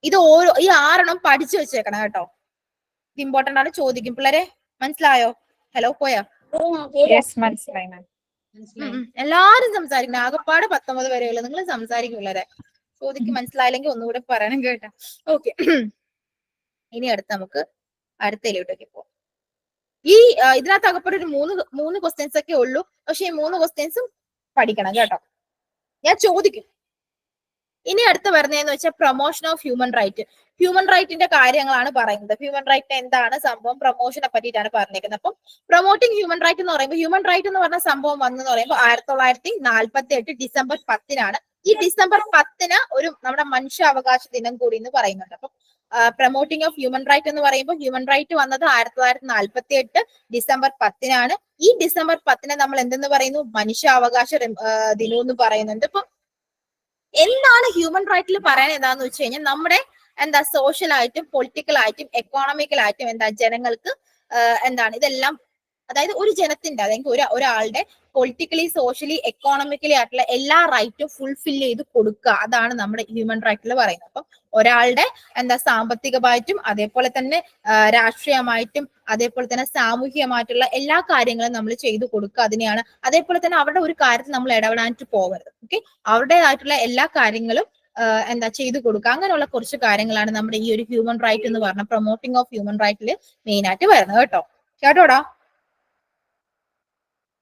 ഇത് ഈ 6 പഠിച്ചു വെച്ചേക്കണം കേട്ടോ, ഇത് ഇമ്പോർട്ടന്റ് ആണ്, ചോദിക്കും. പിള്ളേരെ മനസ്സിലായോ? ഹലോ പോയാ? മനസ്സിലായി മാം. എല്ലാരും സംസാരിക്കണം. ആകെപ്പാട് 19 വരെയുള്ളൂ. നിങ്ങൾ സംസാരിക്കും പിള്ളേരെ. ചോദിക്കും, മനസ്സിലായില്ലെങ്കിൽ ഒന്നുകൂടെ പറയണം കേട്ടോ. ഓക്കെ, ഇനി അടുത്ത് നമുക്ക് അടുത്തയിലോട്ടൊക്കെ പോവാം. ഈ ഇതിനകത്ത് അകപ്പെട്ട് ഒരു മൂന്ന് ക്വസ്റ്റ്യൻസ് ഒക്കെ ഉള്ളൂ. പക്ഷെ ഈ 3 ക്വസ്റ്റ്യൻസും പഠിക്കണം കേട്ടോ, ഞാൻ ചോദിക്കും. ഇനി അടുത്ത് വരുന്നതെന്ന് വെച്ചാൽ promotion of human right. Human റൈറ്റിന്റെ കാര്യങ്ങളാണ് പറയുന്നത്. ഹ്യൂമൻ റൈറ്റ് എന്താണ് സംഭവം, പ്രൊമോഷനെ പറ്റിയിട്ടാണ് പറഞ്ഞേക്കുന്നത്. അപ്പം പ്രൊമോട്ടിംഗ് ഹ്യൂമൻ റൈറ്റ് എന്ന് പറയുമ്പോൾ, ഹ്യൂമൻ റൈറ്റ് എന്ന് പറഞ്ഞ സംഭവം വന്നെന്ന് പറയുമ്പോൾ 1948 ഡിസംബർ 10-നാണ്. ഈ ഡിസംബർ 10 ഒരു നമ്മുടെ മനുഷ്യാവകാശ ദിനം കൂടി എന്ന് പറയുന്നുണ്ട്. അപ്പം പ്രൊമോട്ടിംഗ് ഓഫ് ഹ്യൂമൻ റൈറ്റ് എന്ന് പറയുമ്പോൾ ഹ്യൂമൻ റൈറ്റ് വന്നത് 1948 ഡിസംബർ 10-നാണ്. ഈ ഡിസംബർ 10 നമ്മൾ എന്തെന്ന് പറയുന്നു, മനുഷ്യാവകാശ ദിനം എന്ന് പറയുന്നുണ്ട്. ഇപ്പം എന്താണ് ഹ്യൂമൻ റൈറ്റിൽ പറയാൻ എന്താന്ന് വെച്ച് കഴിഞ്ഞാൽ നമ്മുടെ എന്താ സോഷ്യലായിട്ടും പൊളിറ്റിക്കലായിട്ടും എക്കോണമിക്കലായിട്ടും എന്താ ജനങ്ങൾക്ക് എന്താണ് ഇതെല്ലാം, അതായത് ഒരു ജനത്തിന്റെ, അതായത് ഒരാളുടെ പൊളിറ്റിക്കലി, സോഷ്യലി, എക്കോണമിക്കലി ആയിട്ടുള്ള എല്ലാ റൈറ്റും ഫുൾഫിൽ ചെയ്ത് കൊടുക്കുക, അതാണ് നമ്മുടെ ഹ്യൂമൻ റൈറ്റിൽ പറയുന്നത്. അപ്പം ഒരാളുടെ എന്താ സാമ്പത്തികമായിട്ടും അതേപോലെ തന്നെ രാഷ്ട്രീയമായിട്ടും അതേപോലെ തന്നെ സാമൂഹികമായിട്ടുള്ള എല്ലാ കാര്യങ്ങളും നമ്മൾ ചെയ്തു കൊടുക്കുക, അതിനെയാണ്. അതേപോലെ തന്നെ അവരുടെ ഒരു കാര്യത്തിൽ നമ്മൾ ഇടപെടാനായിട്ട് പോകരുത്. ഓക്കെ, അവരുടേതായിട്ടുള്ള എല്ലാ കാര്യങ്ങളും എന്താ ചെയ്തു കൊടുക്കുക. അങ്ങനെയുള്ള കുറച്ച് കാര്യങ്ങളാണ് നമ്മുടെ ഈ ഒരു ഹ്യൂമൻ റൈറ്റ് എന്ന് പറഞ്ഞ പ്രൊമോട്ടിംഗ് ഓഫ് ഹ്യൂമൻ റൈറ്റിൽ മെയിൻ ആയിട്ട് വരുന്നത് കേട്ടോ. കേട്ടോടാ?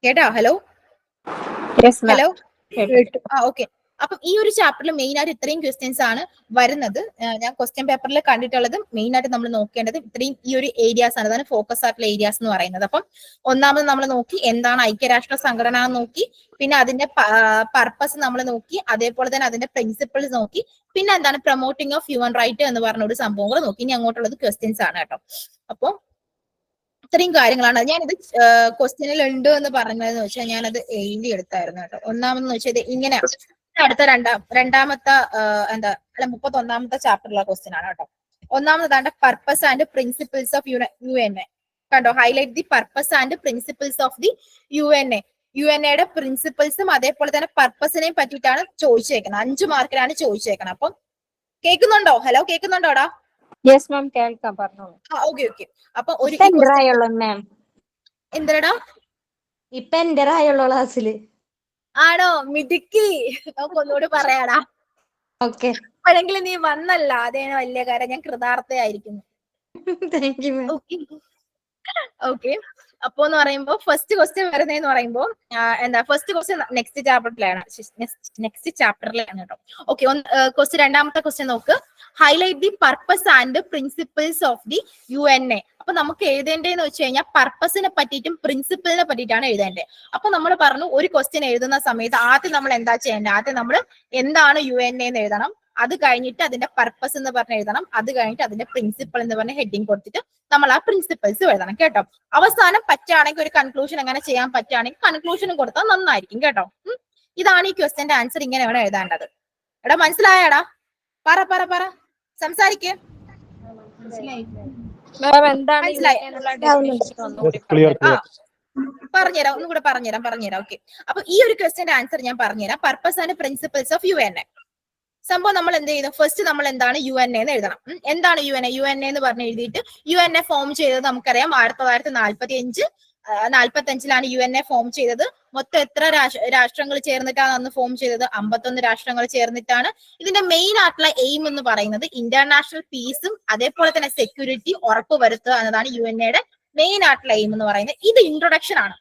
കേട്ടോ? Hello hello, okay. അപ്പം ഈ ഒരു ചാപ്റ്ററിൽ മെയിൻ ആയിട്ട് ഇത്രയും ക്വസ്റ്റ്യൻസ് ആണ് വരുന്നത്. ഞാൻ ക്വസ്റ്റ്യൻ പേപ്പറിൽ കണ്ടിട്ടുള്ളത് മെയിൻ ആയിട്ട് നമ്മൾ നോക്കേണ്ടത് ഇത്രയും ഈ ഒരു ഏരിയാസ് ആണ്, അതാണ് ഫോക്കസ് ആയിട്ടുള്ള ഏരിയാസ് എന്ന് പറയുന്നത്. അപ്പം ഒന്നാമത് നമ്മൾ നോക്കി എന്താണ് ഐക്യരാഷ്ട്ര സംഘടന നോക്കി, പിന്നെ അതിന്റെ പർപ്പസ് നമ്മൾ നോക്കി, അതേപോലെ തന്നെ അതിന്റെ പ്രിൻസിപ്പിൾസ് നോക്കി, പിന്നെ എന്താണ് പ്രൊമോട്ടിംഗ് ഓഫ് ഹ്യൂമൻ റൈറ്റ് എന്ന് പറഞ്ഞ ഒരു സംഭവം കൂടെ നോക്കി. ഇനി അങ്ങോട്ടുള്ളത് ക്വസ്റ്റ്യൻസ് ആണ് കേട്ടോ. അപ്പോൾ ഇത്രയും കാര്യങ്ങളാണ്. ഞാനിത് ക്വസ്റ്റ്യനിൽ ഉണ്ട് എന്ന് പറഞ്ഞതെന്ന് വെച്ചാൽ ഞാനത് എഴുതി എടുത്തായിരുന്നു കേട്ടോ. ഒന്നാമെന്ന് വെച്ചാൽ ഇങ്ങനെ അടുത്ത രണ്ടാമത്തെ എന്താ 31ാമത്തെ ചാപ്റ്ററിലുള്ള ക്വസ്റ്റ്യൻ ആണ് കേട്ടോ. ഒന്നാമതാണ് purpose and principles of UN. കണ്ടോ, highlight the purpose and principles of the UN. UN-യുടെ പ്രിൻസിപ്പിൾസും അതേപോലെ തന്നെ പർപ്പസിനെയും പറ്റിയിട്ടാണ് ചോദിച്ചേക്കുന്നത്. 5 മാർക്കിനാണ് ചോദിച്ചേക്കുന്നത്. അപ്പം കേൾക്കുന്നുണ്ടോ? ഹലോ, കേൾക്കുന്നുണ്ടോടാ? യെസ് മാം, കേൾക്കാം, പറഞ്ഞോളൂ. Okay okay. അപ്പൊ ഒരു എന്തരടാ ഇപ്പൊ എന്റെ ആയുള്ള ക്ലാസ്സില് ആണോ? മിടുക്കി. നമുക്ക് ഒന്നുകൂടി പറയാടാ. ഓക്കെ, അപ്പോഴെങ്കിലും നീ വന്നല്ല, അതേണ് വലിയ കാര്യം. ഞാൻ കൃതാർത്ഥയായിരിക്കുന്നു. Thank you ma'am. ഓക്കെ, അപ്പൊ എന്ന് പറയുമ്പോ ഫസ്റ്റ് ക്വസ്റ്റ്യൻ വരുന്നതെന്ന് പറയുമ്പോ എന്താ, ഫസ്റ്റ് ക്വസ്റ്റ്യൻ നെക്സ്റ്റ് ചാപ്റ്ററിലാണ് കേട്ടോ. ഓക്കെ, രണ്ടാമത്തെ ക്വസ്റ്റ്യൻ നോക്ക്. Highlight the purpose and principles of the UN. അപ്പൊ നമുക്ക് എഴുതേണ്ടതെന്ന് വെച്ച് കഴിഞ്ഞാൽ പർപ്പസിനെ പറ്റിയിട്ടും പ്രിൻസിപ്പിളിനെ പറ്റിയിട്ടാണ് എഴുതേണ്ടത്. അപ്പൊ നമ്മൾ പറഞ്ഞു ഒരു ക്വസ്റ്റ്യൻ എഴുതുന്ന സമയത്ത് ആദ്യം നമ്മൾ എന്താ ചെയ്യേണ്ടത്, ആദ്യം നമ്മൾ എന്താണ് UN എന്ന് എഴുതണം, അത് കഴിഞ്ഞിട്ട് അതിന്റെ പർപ്പസ് എന്ന് പറഞ്ഞ് എഴുതണം, അത് കഴിഞ്ഞിട്ട് അതിന്റെ പ്രിൻസിപ്പിൾ എന്ന് പറഞ്ഞ ഹെഡിങ് കൊടുത്തിട്ട് നമ്മൾ ആ പ്രിൻസിപ്പിൾസ് എഴുതണം കേട്ടോ. അവസാനം പറ്റുകയാണെങ്കിൽ ഒരു കൺക്ലൂഷൻ എങ്ങനെ ചെയ്യാൻ പറ്റുകയാണെങ്കിൽ കൺക്ലൂഷനും കൊടുത്താൽ നന്നായിരിക്കും കേട്ടോ. ഇതാണ് ഈ ക്വസ്റ്റ്യന്റെ ആൻസർ. ഇങ്ങനെയാണ് എഴുതേണ്ടത്. എടാ മനസ്സിലായടാ? പറ പറ പറ, സംസാരിക്കേ. പറഞ്ഞുതരാം, ഒന്നുകൂടെ പറഞ്ഞുതരാം. ഓക്കെ, അപ്പൊ ഈ ഒരു ക്വസ്റ്റ്യന്റെ ആൻസർ ഞാൻ പറഞ്ഞുതരാം. Purpose and principles of UN. സംഭവം നമ്മൾ എന്ത് ചെയ്യുന്നു, ഫസ്റ്റ് നമ്മൾ എന്താണ് UN എന്ന് എഴുതണം. എന്താണ് UN എന്ന് പറഞ്ഞ് എഴുതിയിട്ട് UN ഫോം ചെയ്തത് നമുക്കറിയാം 1945-ലാണ് UN ഫോം ചെയ്തത്. മൊത്തം എത്ര രാഷ്ട്രങ്ങൾ ചേർന്നിട്ടാണ് അന്ന് ഫോം ചെയ്തത്? 51 രാഷ്ട്രങ്ങൾ ചേർന്നിട്ടാണ്. ഇതിന്റെ മെയിൻ ആയിട്ടുള്ള എയിം എന്ന് പറയുന്നത് ഇന്റർനാഷണൽ പീസും അതേപോലെ തന്നെ സെക്യൂരിറ്റി ഉറപ്പുവരുത്തുക എന്നതാണ് UN-യുടെ മെയിൻ ആയിട്ടുള്ള എയിം എന്ന് പറയുന്നത്. ഇത് ഇൻട്രൊഡക്ഷൻ ആണ്.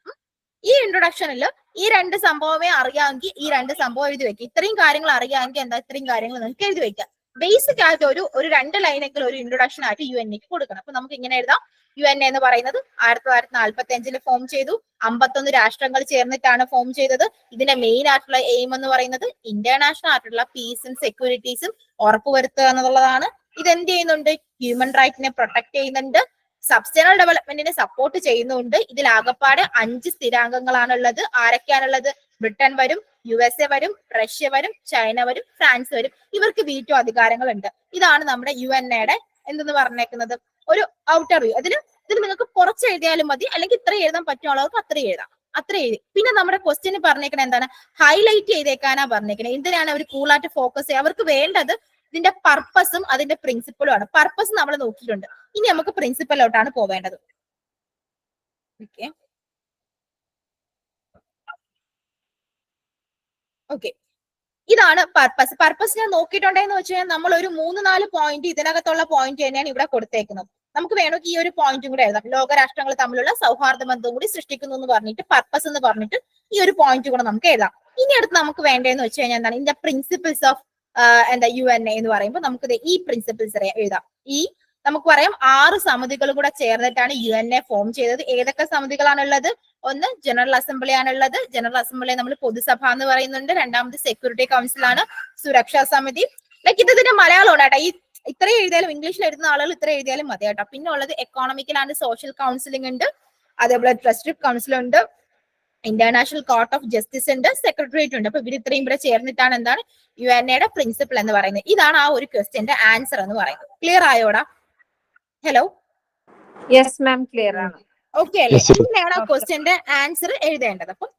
ഈ ഇൻട്രൊഡക്ഷനിൽ ഈ 2 സംഭവമേ അറിയാമെങ്കിൽ ഈ 2 സംഭവം എഴുതി വെക്കുക. ഇത്രയും കാര്യങ്ങൾ അറിയാമെങ്കിൽ എന്താ, ഇത്രയും കാര്യങ്ങൾ നിങ്ങൾക്ക് എഴുതി വെക്കാം. ബേസിക് ആയിട്ട് ഒരു 2 ലൈനെങ്കിലും ഒരു ഇൻട്രൊഡക്ഷൻ ആയിട്ട് UNA കൊടുക്കണം. അപ്പൊ നമുക്ക് ഇങ്ങനെ എഴുതാം, UNA എന്ന് പറയുന്നത് 1945 ഫോം ചെയ്തു. 51 രാഷ്ട്രങ്ങൾ ചേർന്നിട്ടാണ് ഫോം ചെയ്തത്. ഇതിന്റെ മെയിൻ ആയിട്ടുള്ള എയിം എന്ന് പറയുന്നത് ഇന്റർനാഷണൽ ആയിട്ടുള്ള പീസും സെക്യൂരിറ്റീസും ഉറപ്പുവരുത്തുക എന്നുള്ളതാണ്. ഇത് എന്ത് ചെയ്യുന്നുണ്ട്? ഹ്യൂമൻ റൈറ്റിനെ പ്രൊട്ടക്ട് ചെയ്യുന്നുണ്ട്, സബ്സ്റ്റനൽ ഡെവലപ്മെന്റിനെ സപ്പോർട്ട് ചെയ്യുന്നുണ്ട്. ഇതിൽ ആകപ്പാട് 5 സ്ഥിരാംഗങ്ങളാണുള്ളത്. ആരൊക്കെയാണുള്ളത്? ബ്രിട്ടൻ വരും, USA വരും, റഷ്യ വരും, ചൈന വരും, ഫ്രാൻസ് വരും. ഇവർക്ക് വീറ്റോ അധികാരങ്ങളുണ്ട്. ഇതാണ് നമ്മുടെ UNAയുടെ എന്തെന്ന് പറഞ്ഞേക്കുന്നത് ഒരു ഔട്ടർ വ്യൂ. ഇതിൽ നിങ്ങൾക്ക് കുറച്ച് എഴുതിയാലും മതി, അല്ലെങ്കിൽ ഇത്ര എഴുതാൻ പറ്റുള്ളവർക്ക് അത്ര എഴുതാം, അത്ര എഴുതി. പിന്നെ നമ്മുടെ ക്വസ്റ്റ്യന് പറഞ്ഞേക്കണ എന്താണ്? ഹൈലൈറ്റ് ചെയ്തേക്കാനാ പറഞ്ഞേക്കണേ. എന്തിനാണ് അവർ കൂളായിട്ട് ഫോക്കസ് ചെയ്യുക? അവർക്ക് വേണ്ടത് ഇതിന്റെ പർപ്പസും അതിന്റെ പ്രിൻസിപ്പലും ആണ്. പർപ്പസ് നമ്മൾ നോക്കിയിട്ടുണ്ട്. ഇനി നമുക്ക് പ്രിൻസിപ്പലോട്ടാണ് പോവേണ്ടത്. ഓക്കെ ഓക്കെ ഇതാണ് പർപ്പസ്. പർപ്പസ് ഞാൻ നോക്കിയിട്ടുണ്ടെന്ന് വെച്ചാൽ നമ്മൾ ഒരു 3-4 പോയിന്റ് ഇതിനകത്തുള്ള പോയിന്റ് തന്നെയാണ് ഇവിടെ കൊടുത്തേക്കുന്നത്. നമുക്ക് വേണമെങ്കിൽ ഈ ഒരു പോയിന്റും കൂടെ എഴുതാം. ലോകരാഷ്ട്രങ്ങൾ തമ്മിലുള്ള സൗഹാർദ്ദ ബന്ധവും കൂടി സൃഷ്ടിക്കുന്നു എന്ന് പറഞ്ഞിട്ട് പർപ്പസ് എന്ന് പറഞ്ഞിട്ട് ഈ ഒരു പോയിന്റ് കൂടെ നമുക്ക് എഴുതാം. ഇനി അടുത്ത് നമുക്ക് വേണ്ടതെന്ന് വെച്ച് കഴിഞ്ഞാൽ എന്താണ്? ഇതിന്റെ പ്രിൻസിപ്പിൾസ് ഓഫ് UNA എന്ന് പറയുമ്പോൾ നമുക്ക് ഈ പ്രിൻസിപ്പിൾസ് എഴുതാം. നമുക്ക് പറയാം 6 സമിതികൾ കൂടെ ചേർന്നിട്ടാണ് UNA ഫോം ചെയ്തത്. ഏതൊക്കെ സമിതികളാണുള്ളത്? ഒന്ന് ജനറൽ അസംബ്ലി ആണുള്ളത്. ജനറൽ അസംബ്ലിയെ നമ്മൾ പൊതുസഭ എന്ന് പറയുന്നുണ്ട്. രണ്ടാമത് സെക്യൂരിറ്റി കൗൺസിൽ ആണ്, സുരക്ഷാ സമിതി. ലൈക്ക് ഇതിന്റെ മലയാളമാണ് കേട്ടോ. ഇത്ര എഴുതിയാലും, ഇംഗ്ലീഷിൽ എഴുതുന്ന ആളുകൾ ഇത്ര എഴുതിയാലും മതി കേട്ടോ. പിന്നെ ഉള്ളത് എക്കോണമിക്കൽ ആൻഡ് സോഷ്യൽ കൗൺസിലിംഗ് ഉണ്ട്, അതേപോലെ ട്രസ്റ്റിക് കൗൺസിൽ ഉണ്ട്, ഇന്റർനാഷണൽ കോർട്ട് ഓഫ് ജസ്റ്റിസ് ഉണ്ട്, സെക്രട്ടേറിയറ്റ് ഉണ്ട്. അപ്പൊ ഇവർ ഇത്രയും ഇവിടെ ചേർന്നിട്ടാണ് എന്താണ് UNAയുടെ പ്രിൻസിപ്പിൾ എന്ന് പറയുന്നത്. ഇതാണ് ആ ഒരു ക്വസ്റ്റ്യന്റെ ആൻസർ എന്ന് പറയുന്നത്. ക്ലിയർ ആയോടാ? ഹലോ, യെസ് മാം, ക്ലിയർ ആണ്. ഓക്കെ അല്ലേ? ഇങ്ങനെയാണ് ആ ക്വസ്റ്റ്യന്റെ ആൻസർ എഴുതേണ്ടത്. അപ്പം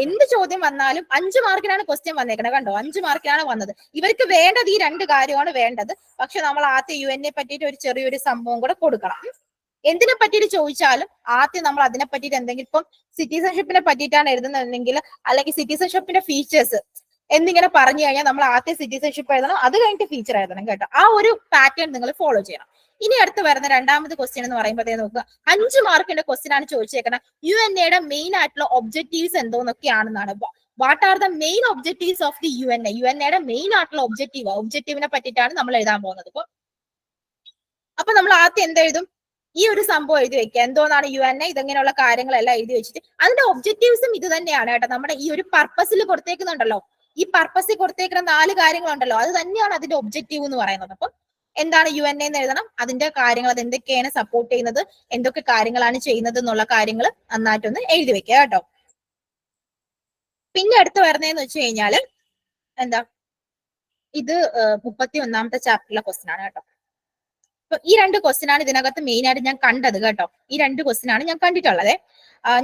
എന്ത് ചോദ്യം വന്നാലും 5 മാർക്കിനാണ് ക്വസ്റ്റ്യൻ വന്നേക്കണത്. കണ്ടോ, 5 മാർക്കിനാണ് വന്നത്. ഇവർക്ക് വേണ്ടത് ഈ 2 കാര്യമാണ് വേണ്ടത്. പക്ഷെ നമ്മൾ ആദ്യം UNA പറ്റിയിട്ട് ഒരു ചെറിയൊരു സംഭവം കൂടെ കൊടുക്കണം. എന്തിനെ പറ്റിയിട്ട് ചോദിച്ചാലും ആദ്യം നമ്മൾ അതിനെ പറ്റിയിട്ട് എന്തെങ്കിലും, ഇപ്പം സിറ്റിസൺഷിപ്പിനെ പറ്റിയിട്ടാണ് എഴുതുന്നതെങ്കിൽ, അല്ലെങ്കിൽ സിറ്റിസൺഷിപ്പിന്റെ ഫീച്ചേഴ്സ് എന്നിങ്ങനെ പറഞ്ഞു കഴിഞ്ഞാൽ നമ്മൾ ആദ്യം സിറ്റിസൺഷിപ്പ് എഴുതണം, അത് കഴിഞ്ഞിട്ട് ഫീച്ചർ എഴുതണം കേട്ടോ. ആ ഒരു പാറ്റേൺ നിങ്ങൾ ഫോളോ ചെയ്യണം. ഇനി അടുത്ത് വരുന്ന രണ്ടാമത് ക്വസ്റ്റ്യൻ എന്ന് പറയുമ്പോഴത്തേ നോക്കുക, 5 മാർക്കിന്റെ ക്വസ്റ്റ്യൻ ആണ് ചോദിച്ചേക്കുന്നത്. UNAയുടെ മെയിൻ ആയിട്ടുള്ള ഒബ്ജക്റ്റീവ്സ് എന്തോന്നൊക്കെയാണെന്നാണ്. What are the main objectives of the UNA? UNAയുടെ മെയിൻ ആയിട്ടുള്ള ഒബ്ജക്റ്റീവിനെ പറ്റിയിട്ടാണ് നമ്മൾ എഴുതാൻ പോകുന്നത്. അപ്പൊ നമ്മൾ ആദ്യം എന്തെഴുതും? ഈ ഒരു സംഭവം എഴുതി വെക്കുക. എന്തോന്നാണ് UNA, ഇതെങ്ങനെയുള്ള കാര്യങ്ങളെല്ലാം എഴുതി വെച്ചിട്ട് അതിന്റെ ഒബ്ജക്റ്റീവ്സും ഇത് തന്നെയാണ് കേട്ടോ. നമ്മുടെ ഈ ഒരു പർപ്പസിൽ കൊടുത്തേക്കുന്നുണ്ടല്ലോ, ഈ പർപ്പസിൽ കൊടുത്തേക്കുന്ന 4 കാര്യങ്ങളുണ്ടല്ലോ, അത് തന്നെയാണ് അതിന്റെ ഒബ്ജക്റ്റീവ് എന്ന് പറയുന്നത്. അപ്പം എന്താണ് UNA എന്ന് എഴുതണം, അതിന്റെ കാര്യങ്ങൾ, അത് എന്തൊക്കെയാണ് സപ്പോർട്ട് ചെയ്യുന്നത്, എന്തൊക്കെ കാര്യങ്ങളാണ് ചെയ്യുന്നത് എന്നുള്ള കാര്യങ്ങൾ നന്നായിട്ടൊന്ന് എഴുതി വെക്കുക കേട്ടോ. പിന്നെ അടുത്ത് വരുന്നതെന്ന് വെച്ച് കഴിഞ്ഞാല് എന്താ, ഇത് 31ാമത്തെ ചാപ്റ്ററിലെ ക്വസ്റ്റ്യൻ ആണ് കേട്ടോ. അപ്പൊ ഈ 2 ക്വസ്റ്റ്യൻ ആണ് ഇതിനകത്ത് മെയിൻ ആയിട്ട് ഞാൻ കണ്ടത് കേട്ടോ. ഈ 2 ക്വസ്റ്റ്യൻ ആണ് ഞാൻ കണ്ടിട്ടുള്ളത്.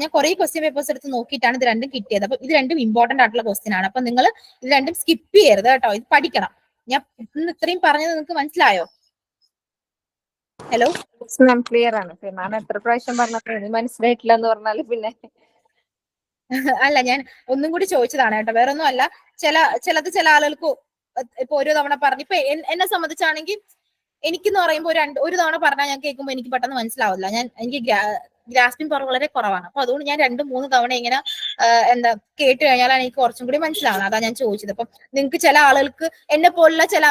ഞാൻ കുറെ ക്വസ്റ്റ്യൻ പേപ്പേഴ്സ് എടുത്ത് നോക്കിയിട്ടാണ് ഇത് രണ്ടും കിട്ടിയത്. അപ്പൊ ഇത് രണ്ടും ഇമ്പോർട്ടന്റ് ആയിട്ടുള്ള ക്വസ്റ്റ്യൻ ആണ്. അപ്പൊ നിങ്ങൾ ഇത് രണ്ടും സ്കിപ്പ് ചെയ്യരുത് കേട്ടോ, ഇത് പഠിക്കണം. ഞാൻ ഇന്ന് ഇത്രയും പറഞ്ഞത് നിങ്ങൾക്ക് മനസ്സിലായോ? ഹലോ, ക്ലിയർ ആണ്. ഞാൻ എത്ര പ്രാവശ്യം പറഞ്ഞപ്പോ ഇനി മനസ്സിലായിട്ടില്ല എന്ന് പറഞ്ഞാല് പിന്നെ അല്ല, ഞാൻ ഒന്നും കൂടി ചോദിച്ചതാണ് കേട്ടോ, വേറെ ഒന്നും അല്ല. ചില ആളുകൾക്ക് ഇപ്പൊ ഒരു തവണ പറഞ്ഞു. ഇപ്പൊ എന്നെ സംബന്ധിച്ചാണെങ്കിൽ എനിക്കെന്ന് പറയുമ്പോൾ ഒരു തവണ പറഞ്ഞാൽ ഞാൻ കേൾക്കുമ്പോൾ എനിക്ക് പെട്ടെന്ന് മനസ്സിലാവില്ല. എനിക്ക് ഗ്രാസ്പിംഗ് പവർ വളരെ കുറവാണ്. അപ്പൊ അതുകൊണ്ട് ഞാൻ 2-3 തവണ ഇങ്ങനെ കേട്ട് കഴിഞ്ഞാലാണ് എനിക്ക് കുറച്ചും കൂടി മനസ്സിലാവുന്നത്. അതാ ഞാൻ ചോദിച്ചത്. അപ്പം നിങ്ങൾക്ക് ചില ആളുകൾക്ക്, എന്നെ പോലുള്ള ചില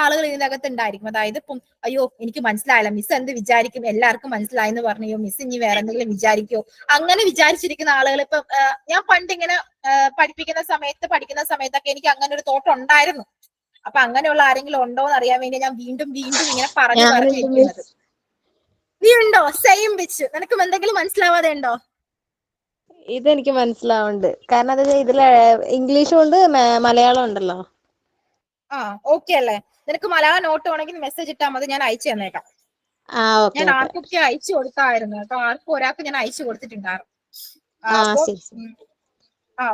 ആളുകൾ ഇതിനകത്ത് ഉണ്ടായിരിക്കും. അതായത് ഇപ്പം അയ്യോ എനിക്ക് മനസ്സിലായില്ല, മിസ് എന്ത് വിചാരിക്കും, എല്ലാവർക്കും മനസ്സിലായെന്ന് പറഞ്ഞോ, മിസ് ഇനി വേറെ എന്തെങ്കിലും വിചാരിക്കോ, അങ്ങനെ വിചാരിച്ചിരിക്കുന്ന ആളുകൾ. ഇപ്പം ഞാൻ പണ്ട് ഇങ്ങനെ പഠിക്കുന്ന സമയത്തൊക്കെ എനിക്ക് അങ്ങനെ ഒരു തോട്ടം ഉണ്ടായിരുന്നു. അപ്പൊ അങ്ങനെയുള്ള ആരെങ്കിലും ഉണ്ടോ എന്ന് അറിയാൻ വേണ്ടി ഞാൻ വീണ്ടും ഇങ്ങനെ പറഞ്ഞിരിക്കുന്നത്. നീ ഉണ്ടോ? Same pitch. നിനക്കും എന്തെങ്കിലും മനസ്സിലാവാതെ ഉണ്ടോ? ഇതെനിക്ക് മനസ്സിലാവുന്നുണ്ട്. കാരണം അത് ഇതില് ഇംഗ്ലീഷും ഉണ്ട്, മലയാളം ഉണ്ടല്ലോ. ഓക്കെ അല്ലേ? നിനക്ക് മലയാളം നോട്ട് വേണമെങ്കിൽ മെസ്സേജ് ഇട്ടാൽ മതി, ഞാൻ അയച്ചു തന്നേക്കാം. ഞാൻ ആർക്കൊക്കെ അയച്ചു കൊടുത്തായിരുന്നു കേട്ടോ. ആർക്കും ഒരാൾക്ക് ഞാൻ അയച്ചു കൊടുത്തിട്ടുണ്ടായിരുന്നു.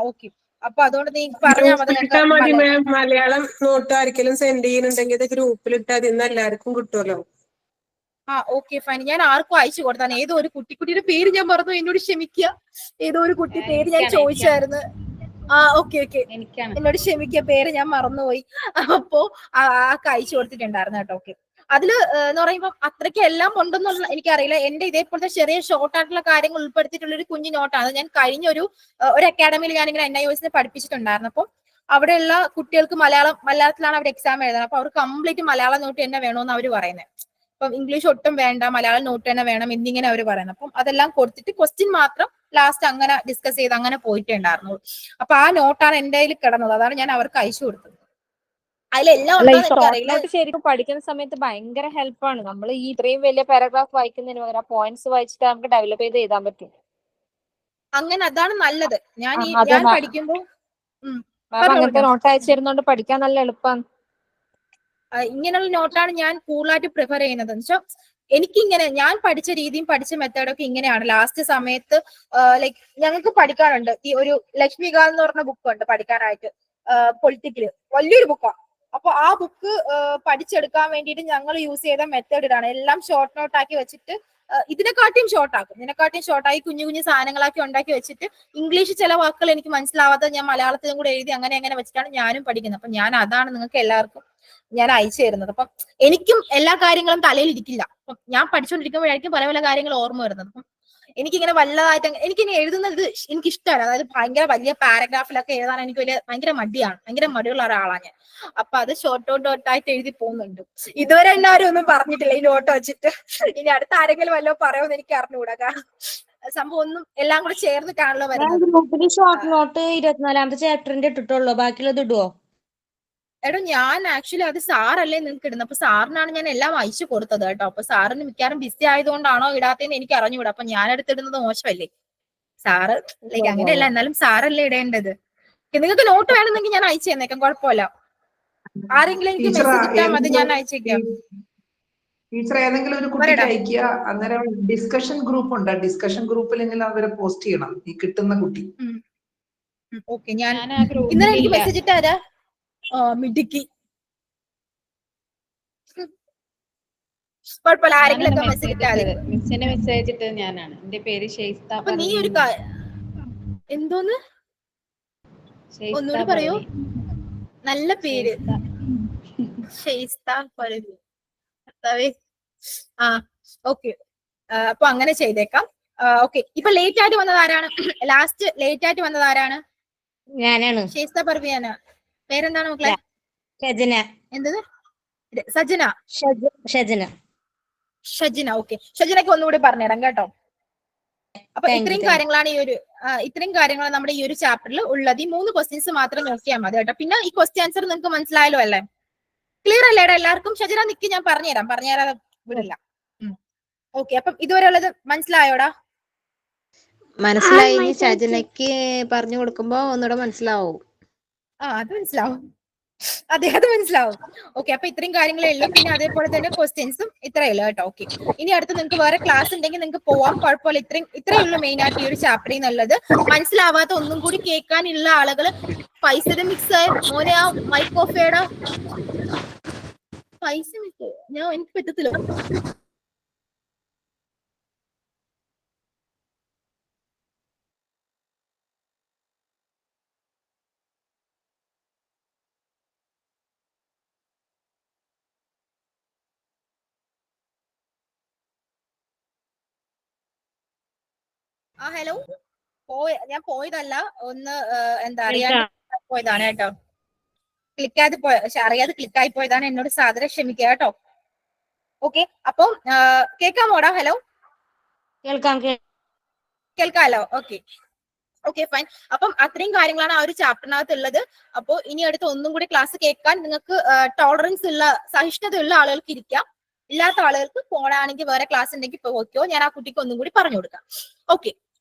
ഓക്കെ. അപ്പൊ അതുകൊണ്ട് നീ പറഞ്ഞാൽ മതി. മലയാളം നോട്ട് ആർക്കെങ്കിലും സെൻഡ് ചെയ്യുന്നുണ്ടെങ്കിൽ ഇത് ഗ്രൂപ്പിൽ ഇട്ടാൽ അതിന്ന് എല്ലാവർക്കും കിട്ടുമല്ലോ. Okay fine. ഞാൻ ആർക്കും അയച്ചു കൊടുത്താണ്. ഏതോ ഒരു കുട്ടിയുടെ പേര് ഞാൻ പറഞ്ഞു, എന്നോട് ക്ഷമിക്കുക. ഏതോ ഒരു കുട്ടി പേര് ഞാൻ ചോദിച്ചായിരുന്നു. ഓക്കെ എന്നോട് ക്ഷമിക്കുക, പേര് ഞാൻ മറന്നുപോയി. അപ്പോ അയച്ചു കൊടുത്തിട്ടുണ്ടായിരുന്നു കേട്ടോ. ഓക്കെ, അതില് എന്ന് പറയുമ്പോൾ അത്രയ്ക്ക് എല്ലാം ഉണ്ടെന്നുള്ള എനിക്കറിയില്ല. എന്റെ ഇതേപോലത്തെ ചെറിയ ഷോർട്ട് ആയിട്ടുള്ള കാര്യങ്ങൾ ഉൾപ്പെടുത്തിയിട്ടുള്ള ഒരു കുഞ്ഞു നോട്ടാണ്. ഞാൻ കഴിഞ്ഞ ഒരു അക്കാഡമിയിൽ ഞാനിങ്ങനെ NIOS പഠിപ്പിച്ചിട്ടുണ്ടായിരുന്നു. അപ്പം അവിടെയുള്ള കുട്ടികൾക്ക് മലയാളത്തിലാണ് അവർ എക്സാം എഴുതുന്നത്. അപ്പൊ അവർ കംപ്ലീറ്റ് മലയാളം നോട്ട് തന്നെ വേണമെന്ന് അവർ പറയുന്നത്. അപ്പം ഇംഗ്ലീഷ് ഒട്ടും വേണ്ട, മലയാളം നോട്ട് തന്നെ വേണം എന്നിങ്ങനെ അവർ പറയുന്നത്. അപ്പം അതെല്ലാം കൊടുത്തിട്ട് ക്വസ്റ്റ്യൻ മാത്രം ലാസ്റ്റ് അങ്ങനെ ഡിസ്കസ് ചെയ്ത് അങ്ങനെ പോയിട്ടുണ്ടായിരുന്നു. അപ്പൊ ആ നോട്ടാണ് എന്റെ കയ്യിൽ കിടന്നത്. അതാണ് ഞാൻ അവർക്ക് അയച്ചു കൊടുത്തത്. അതിലെല്ലാം അല്ല, ഈ ഉണ്ടോന്ന് ഷോർട്ട് എനിക്കറിയില്ല. നോട്ട് ശരിക്കും പഠിക്കുന്ന സമയത്ത് ഭയങ്കര ഹെൽപ്പാണ്. നമ്മൾ ഈ ഇത്രയും വലിയ പാരഗ്രാഫ് വായിക്കുന്നതിന് പകരം ആ പോയിന്റ്സ് വായിച്ചിട്ട് നമുക്ക് ഡെവലപ്പ് ചെയ്ത് എഴുതാൻ പറ്റും. അങ്ങനെ അതാണ് നല്ലത്. ഞാൻ അതെ മാം. പഠിക്കുമ്പോൾ മാം അങ്ങനത്തെ നോട്ട് അയച്ചു തരുന്നോണ്ട് പഠിക്കാൻ നല്ല എളുപ്പമാണ്. ഇങ്ങനെയുള്ള നോട്ടാണ് ഞാൻ കൂടുതലായിട്ട് പ്രിഫർ ചെയ്യുന്നത്. എന്ന് വെച്ചാൽ എനിക്കിങ്ങനെ ഞാൻ പഠിച്ച രീതിയും പഠിച്ച മെത്തേഡൊക്കെ ഇങ്ങനെയാണ്. ലാസ്റ്റ് സമയത്ത് ലൈക്ക് ഞങ്ങൾക്ക് പഠിക്കാനുണ്ട് ഈ ഒരു ലക്ഷ്മികാന്ത് എന്ന് പറഞ്ഞ ബുക്ക് ഉണ്ട് പഠിക്കാനായിട്ട്, പൊളിറ്റിക്കല് വലിയൊരു ബുക്കാണ്. അപ്പൊ ആ ബുക്ക് പഠിച്ചെടുക്കാൻ വേണ്ടിയിട്ട് ഞങ്ങൾ യൂസ് ചെയ്ത മെത്തേഡ് ഇതാണ്. എല്ലാം ഷോർട്ട് നോട്ട് ആക്കി വെച്ചിട്ട് ഇതിനെക്കാട്ടിയും ഷോർട്ട് ആക്കും, ഇതിനെക്കാട്ടിയും ഷോർട്ടായി കുഞ്ഞു കുഞ്ഞു സാധനങ്ങളാക്കി ഉണ്ടാക്കി വെച്ചിട്ട് ഇംഗ്ലീഷ് ചില വാക്കുകൾ എനിക്ക് മനസ്സിലാവാതെ ഞാൻ മലയാളത്തിലും കൂടെ എഴുതി അങ്ങനെ വെച്ചിട്ടാണ് ഞാനും പഠിക്കുന്നത്. അപ്പൊ ഞാൻ അതാണ് നിങ്ങൾക്ക് എല്ലാവർക്കും ഞാൻ അയച്ചു തരുന്നത്. അപ്പം എനിക്കും എല്ലാ കാര്യങ്ങളും തലയിൽ ഇരിക്കില്ല. അപ്പം ഞാൻ പഠിച്ചുകൊണ്ടിരിക്കുമ്പോഴായിരിക്കും പല പല കാര്യങ്ങൾ ഓർമ്മ വരുന്നത്. അപ്പം എനിക്കിങ്ങനെ വല്ലതായിട്ട് എനിക്കിനി എഴുതുന്നത് എനിക്ക് ഇഷ്ടമല്ല. അതായത് ഭയങ്കര വലിയ പാരഗ്രാഫിലൊക്കെ എഴുതാൻ എനിക്ക് ഭയങ്കര മടിയാണ്, ഭയങ്കര മടിയുള്ള ഒരാളാണ് ഞാൻ. അപ്പൊ അത് ഷോർട്ട് നോട്ടായിട്ട് എഴുതി പോകുന്നുണ്ട്. ഇതുവരെ എല്ലാവരും ഒന്നും പറഞ്ഞിട്ടില്ല ഈ നോട്ട് വെച്ചിട്ട്. ഇനി അടുത്ത ആരെങ്കിലും വല്ലതും പറയുമെന്ന് എനിക്ക് അറിഞ്ഞുകൂടാ. കാരണം സംഭവം ഒന്നും എല്ലാം കൂടെ ചേർന്നിട്ടാണല്ലോ വരുന്നത്. ഗ്രൂപ്പിൽ ഷോർട്ട് നോട്ട് 24ാമത്തെ ചാപ്റ്ററിന്റെ ഇട്ടിട്ടുള്ളൂ, ബാക്കിയുള്ളത് ഇടുവോ? എടോ ഞാൻ ആക്ച്വലി അത് സാറല്ലേ നിങ്ങൾക്ക് ഇടുന്നത്. അപ്പൊ സാറിനാണ് ഞാൻ എല്ലാം അയച്ചു കൊടുത്തത് കേട്ടോ. അപ്പൊ സാറിന് മിക്കവാറും ബിസി ആയതുകൊണ്ടാണോ ഇടാത്തതെന്ന് എനിക്ക് അറിഞ്ഞുകൂടാ. അപ്പൊ ഞാൻ എടുത്തിടുന്നത് മോശമല്ലേ? സാറ് ലൈക്ക് അങ്ങനെയല്ല, എന്നാലും സാറല്ലേ ഇടേണ്ടത്. നിങ്ങൾക്ക് നോട്ട് വേണമെന്നെങ്കിൽ ഞാൻ അയച്ചു തന്നേക്കാം, കുഴപ്പമില്ല. ആരെങ്കിലും എനിക്ക് മെസ്സേജ് ഇട്ടാൽ മതി, ഞാൻ അയച്ചേക്കാം. ടീച്ചർ ഏതെങ്കിലും ഒരു കുട്ടിക്ക് അയക്കുക. അന്നേരം ഡിസ്കഷൻ ഗ്രൂപ്പ് ഉണ്ട്, ഡിസ്കഷൻ ഗ്രൂപ്പിലെങ്കിലും അവരെ പോസ്റ്റ് ചെയ്യണം ഈ കിട്ടുന്ന കുട്ടി. ഓക്കെ, ഞാൻ ഇന്നലെ എനിക്ക് മെസ്സേജ് ഇട്ടാരാ മിടുക്കി. കുഴപ്പമില്ല, ആരെങ്കിലും മെസ്സേജ് ഇട്ടാൽ മിസ്സിന്റെ മെസ്സേജ് ഇട്ടത് ഞാനാണ്. എന്റെ പേര് ഷെയ്സ്ത. അപ്പൊ നീ ഒരു എന്തോന്ന് ഒന്നുകൂടി പറയൂ. നല്ല പേര് ഷെയ്സ്ത. ഓക്കെ, അപ്പൊ അങ്ങനെ ചെയ്തേക്കാം. ഓക്കെ, ഇപ്പൊ ലേറ്റ് ആയിട്ട് വന്നത് ആരാണ്? ലാസ്റ്റ് ലേറ്റ് ആയിട്ട് വന്നത് ആരാണ്? ഞാനാണ്. ഷെയ്സ്ത പർവിയാന. പേരെന്താണ് മക്കളെ? ഷജന. എന്തത്? സജന. ഷജന. ഷജിന. ഓക്കെ, ഷജിനക്ക് ഒന്നുകൂടി പറഞ്ഞുതരാം കേട്ടോ. അപ്പൊ ഇത്രയും കാര്യങ്ങളാണ് നമ്മുടെ ഈ ഒരു ചാപ്റ്ററിൽ ഉള്ളത്. ഈ 3 ക്വസ്റ്റ്യൻസ് മാത്രം നോക്കിയാൽ മതി കേട്ടോ. പിന്നെ ഈ ക്വസ്റ്റ്യൻ ആൻസർ നിങ്ങൾക്ക് മനസ്സിലായല്ലോ അല്ലേ? ക്ലിയർ അല്ലേടാ എല്ലാവർക്കും? ഷജിന നിക്ക്, ഞാൻ പറഞ്ഞുതരാതെ വിടില്ല. ഓക്കെ, അപ്പം ഇതുവരെ ഉള്ളത് മനസ്സിലായോടാ? മനസ്സിലായി. ഷജനക്ക് പറഞ്ഞു കൊടുക്കുമ്പോ ഒന്നുകൂടെ മനസ്സിലാവും. അത് മനസ്സിലാവും, അത് മനസ്സിലാവും. ഓക്കെ, അപ്പൊ ഇത്രയും കാര്യങ്ങളേ ഉള്ളൂ. പിന്നെ അതേപോലെ തന്നെ ക്വസ്റ്റ്യൻസും ഇത്രയേ ഉള്ളൂ കേട്ടോ. ഓക്കെ, ഇനി അടുത്ത് നിങ്ങൾക്ക് വേറെ ക്ലാസ് ഉണ്ടെങ്കിൽ നിങ്ങൾക്ക് പോവാം, കുഴപ്പമില്ല. ഇത്രയേ ഉള്ളൂ മെയിൻ ആയിട്ട് ഈ ഒരു ചാപ്റ്ററിൽ നിന്നുള്ളത്. മനസ്സിലാവാത്ത ഒന്നും കൂടി കേൾക്കാനുള്ള ആളുകൾ പൈസ മിക്സ് മോനെ ആ മൈക്ക് ഓഫ് ചെയ്യടാ. പൈസ മിക്സ് എനിക്ക് പറ്റത്തില്ല. ഹലോ, ഞാൻ പോയതല്ല, ഒന്ന് എന്താ അറിയാതെ പോയതാണ് കേട്ടോ. അറിയാതെ ക്ലിക്കായി പോയതാണ്, എന്നോട് സാദരം ക്ഷമിക്കുക കേട്ടോ. ഓക്കെ, അപ്പം കേൾക്കാമോടാ? ഹലോ, കേൾക്കാലോ? Okay fine. അപ്പം അത്രയും കാര്യങ്ങളാണ് ആ ഒരു ചാപ്റ്ററിനകത്ത് ഉള്ളത്. അപ്പോൾ ഇനി അടുത്ത് ഒന്നും കൂടി ക്ലാസ് കേൾക്കാൻ നിങ്ങൾക്ക് ടോളറൻസ് ഉള്ള, സഹിഷ്ണുതയുള്ള ആളുകൾക്ക് ഇരിക്കാം. ഇല്ലാത്ത ആളുകൾക്ക് ഫോണാണെങ്കിൽ വേറെ ക്ലാസ് ഉണ്ടെങ്കിൽ പോയിക്കോ, ഞാൻ ആ കുട്ടിക്ക് ഒന്നും കൂടി പറഞ്ഞു കൊടുക്കാം. ഓക്കെ,